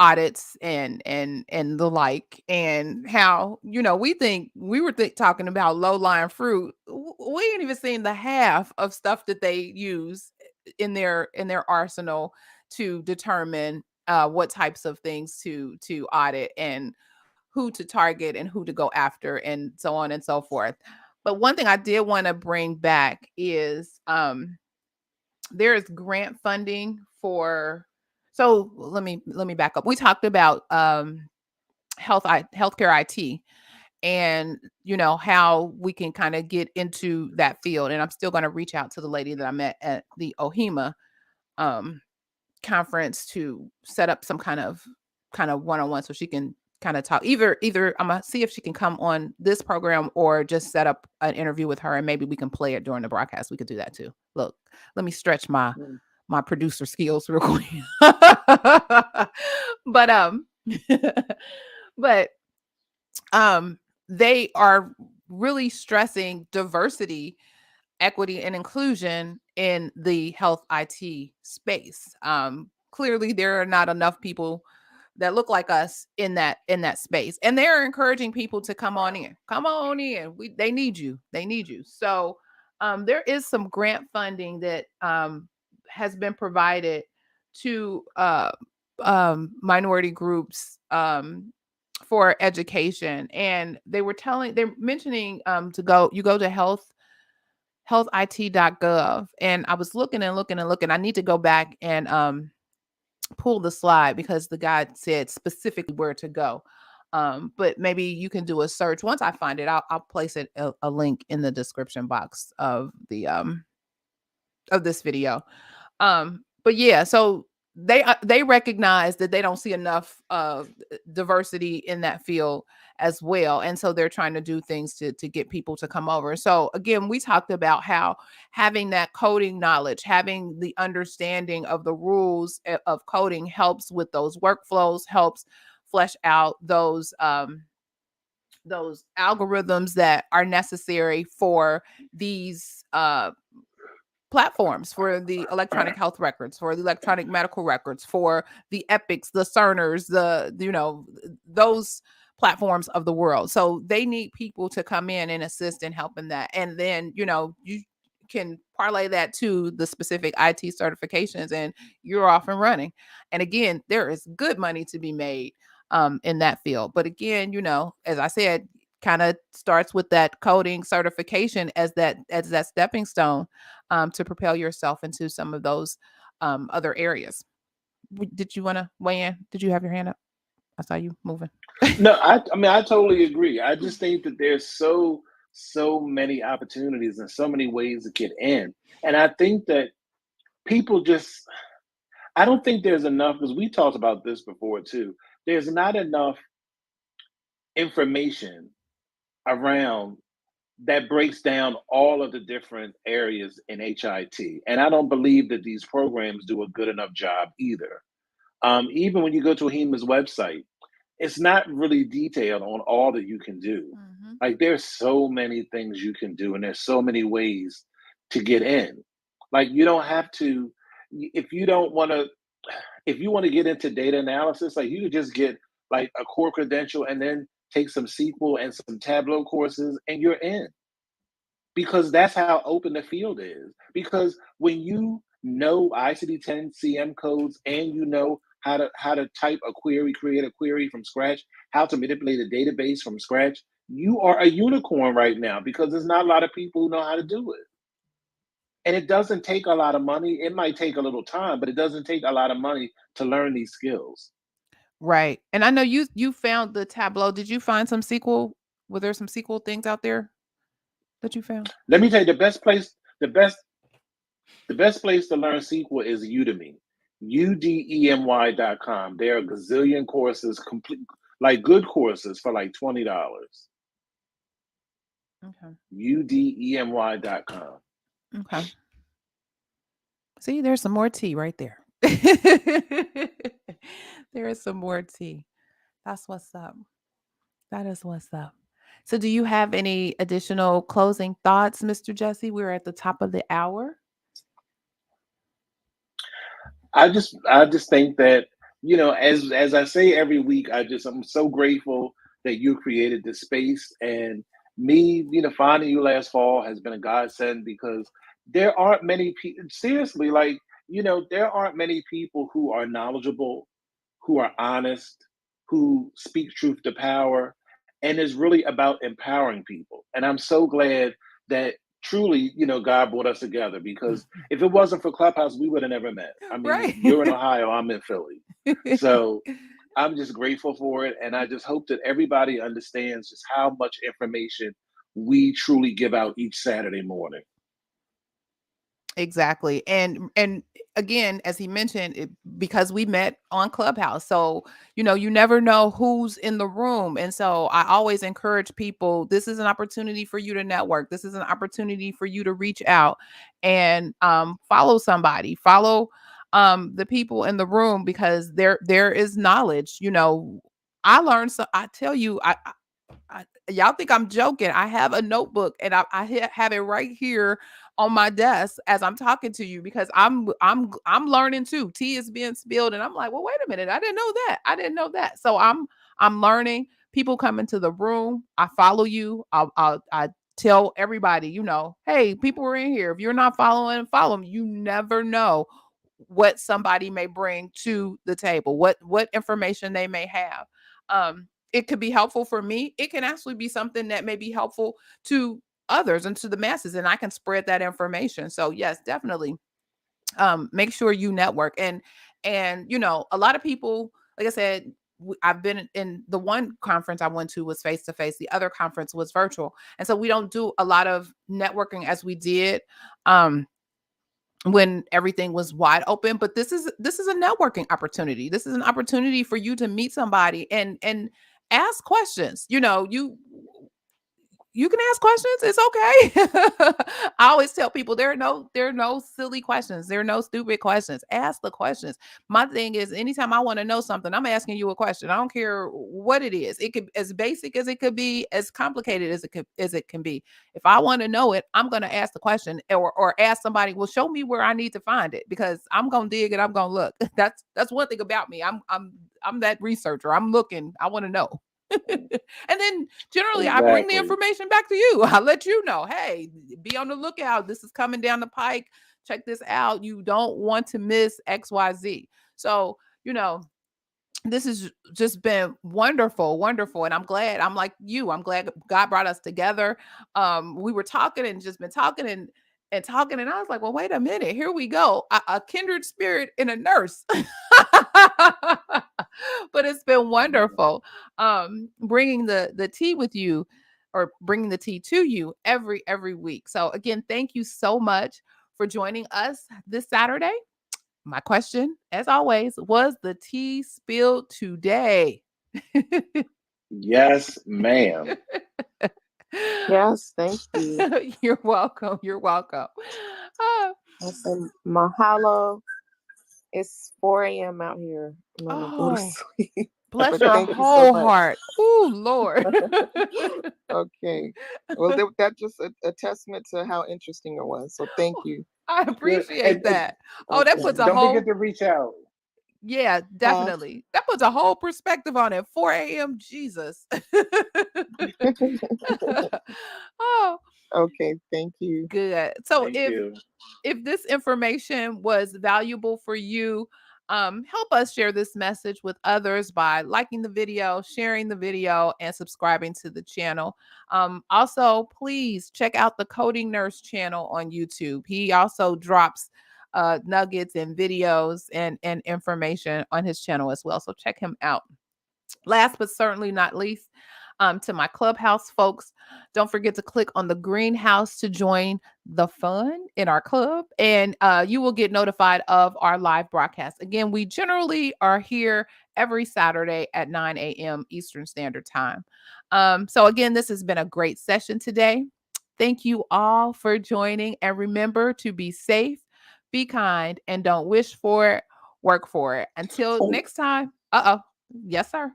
audits and the like, and how, we think we were talking about low-lying fruit. We ain't even seen the half of stuff that they use in their arsenal to determine what types of things to audit, and who to target and who to go after, and so on and so forth. But one thing I did want to bring back is there is grant funding for. So let me back up. We talked about healthcare IT, and how we can kind of get into that field. And I'm still going to reach out to the lady that I met at the OHIMA conference to set up some kind of one-on-one, so she can kind of talk. Either I'm gonna see if she can come on this program, or just set up an interview with her, and maybe we can play it during the broadcast. We could do that too. Look, let me stretch my producer skills real quick. But but they are really stressing diversity, equity, and inclusion in the health IT space. Clearly, there are not enough people that look like us in that space, and they're encouraging people to come on in. Come on in. They need you. They need you. So, there is some grant funding that has been provided to minority groups for education, and they're mentioning you go to healthit.gov. And I was looking and looking and looking. I need to go back and pull the slide, because the guy said specifically where to go. But maybe you can do a search. Once I find it, I'll place a link in the description box of this video. But yeah, so they recognize that they don't see enough diversity in that field as well, and so they're trying to do things to get people to come over. So again, we talked about how having that coding knowledge, having the understanding of the rules of coding, helps with those workflows, helps flesh out those algorithms that are necessary for these platforms, for the electronic health records, for the electronic medical records, for the Epics, the Cerners, those platforms of the world. So they need people to come in and assist in helping that. And then, you can parlay that to the specific IT certifications, and you're off and running. And again, there is good money to be made in that field. But again, as I said, kind of starts with that coding certification as that stepping stone to propel yourself into some of those other areas. Did you want to weigh in? Did you have your hand up? I saw you moving. No, I mean, I totally agree. I just think that there's so many opportunities and so many ways to get in. And I think that people just, I don't think there's enough, because we talked about this before too. There's not enough information around that breaks down all of the different areas in HIT. And I don't believe that these programs do a good enough job either. Even when you go to AHIMA's website, it's not really detailed on all that you can do. Mm-hmm. Like, there's so many things you can do, and there's so many ways to get in. Like, you don't have to, if you don't want to, if you want to get into data analysis, like, you could just get like a core credential and then take some SQL and some Tableau courses, and you're in, because that's how open the field is. Because when you know ICD-10 CM codes, and you know how to type a query, create a query from scratch, how to manipulate a database from scratch, you are a unicorn right now, because there's not a lot of people who know how to do it. And it doesn't take a lot of money. It might take a little time, but it doesn't take a lot of money to learn these skills. Right. And I know you found the Tableau. Did you find some SQL? Were there some SQL things out there that you found? Let me tell you, the best place to learn SQL is Udemy. Udemy.com. There are a gazillion courses, complete, like good courses, for like $20. Okay. Udemy.com. Okay. See, there's some more tea right there. There is some more tea. That's what's up. That is what's up. So, do you have any additional closing thoughts, Mr. Jesse? We're at the top of the hour. I just think that as I say every week, I'm so grateful that you created this space, and me, finding you last fall has been a godsend because there aren't many people. Seriously, like there aren't many people who are knowledgeable, who are honest, who speak truth to power, and is really about empowering people. And I'm so glad that truly, God brought us together because if it wasn't for Clubhouse, we would have never met. I mean, Right. you're in Ohio, I'm in Philly. So I'm just grateful for it. And I just hope that everybody understands just how much information we truly give out each Saturday morning. Exactly. And again, as he mentioned, because we met on Clubhouse. So, you never know who's in the room. And so I always encourage people, this is an opportunity for you to network. This is an opportunity for you to reach out and follow somebody, follow the people in the room because there is knowledge. I learned so I tell you, y'all think I'm joking. I have a notebook and I have it right here on my desk as I'm talking to you because I'm learning too. Tea is being spilled and I'm like, well, wait a minute. I didn't know that. I didn't know that. So I'm learning. People come into the room. I follow you. I tell everybody, hey, people are in here. If you're not following, follow them. You never know what somebody may bring to the table, what information they may have. It could be helpful for me. It can actually be something that may be helpful to others and to the masses, and I can spread that information. So yes, definitely make sure you network. And a lot of people, like I said, I've been in the one conference I went to was face to face. The other conference was virtual. And so we don't do a lot of networking as we did when everything was wide open, but this is a networking opportunity. This is an opportunity for you to meet somebody and ask questions. You can ask questions. It's okay. I always tell people there are no silly questions. There are no stupid questions. Ask the questions. My thing is anytime I want to know something, I'm asking you a question. I don't care what it is. It could as basic as it could be, as complicated as it can be. If I want to know it, I'm going to ask the question or ask somebody, well, show me where I need to find it because I'm going to dig and I'm going to look. That's one thing about me. I'm that researcher. I'm looking. I want to know. And then generally I bring the Exactly. information back to you. I'll let you know, hey, be on the lookout. This is coming down the pike. Check this out. You don't want to miss XYZ. So, this has just been wonderful, wonderful. And I'm like you. I'm glad God brought us together. We were talking and just been talking and talking. And I was like, well, wait a minute. Here we go. A kindred spirit in a nurse. But it's been wonderful bringing the tea with you or bringing the tea to you every week. So again, thank you so much for joining us this Saturday. My question, as always, was the tea spilled today? Yes, ma'am. Yes, thank you. You're welcome. You're welcome. Uh, I said mahalo. It's 4 a.m. out here. I'm gonna go to oh, sleep. bless But your thank you so whole much. heart. Oh, Lord. Okay. Well, that's just a testament to how interesting it was. So thank you. I Good. appreciate that. Oh, that puts Okay. a Don't forget whole, to reach out. yeah, Uh, definitely. That puts a whole perspective on it. 4 a.m. Jesus. Oh, okay. Thank you. good. So Thank if you. this information was valuable for you, help us share this message with others by liking the video, sharing the video, and subscribing to the channel. Also, please check out the Coding Nurse channel on YouTube. He also drops nuggets and videos and information on his channel as well. So check him out. Last but certainly not least, to my Clubhouse folks, don't forget to click on the greenhouse to join the fun in our club, and you will get notified of our live broadcast. Again, we generally are here every Saturday at 9 a.m. Eastern Standard Time. So, again, this has been a great session today. Thank you all for joining, and remember to be safe, be kind, and don't wish for it, work for it. Until Oh, next time. Uh oh. Yes, sir.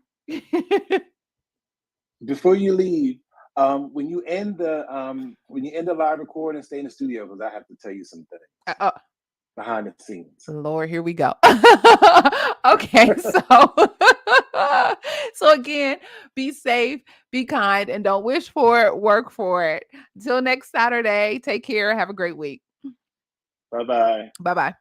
before you leave, when you end the live recording, stay in the studio because I have to tell you something. Uh, uh, behind the scenes. Lord, here we go. Okay, so again, be safe, be kind, and don't wish for it, work for it. Until next Saturday, take care. Have a great week. Bye-bye. Bye-bye.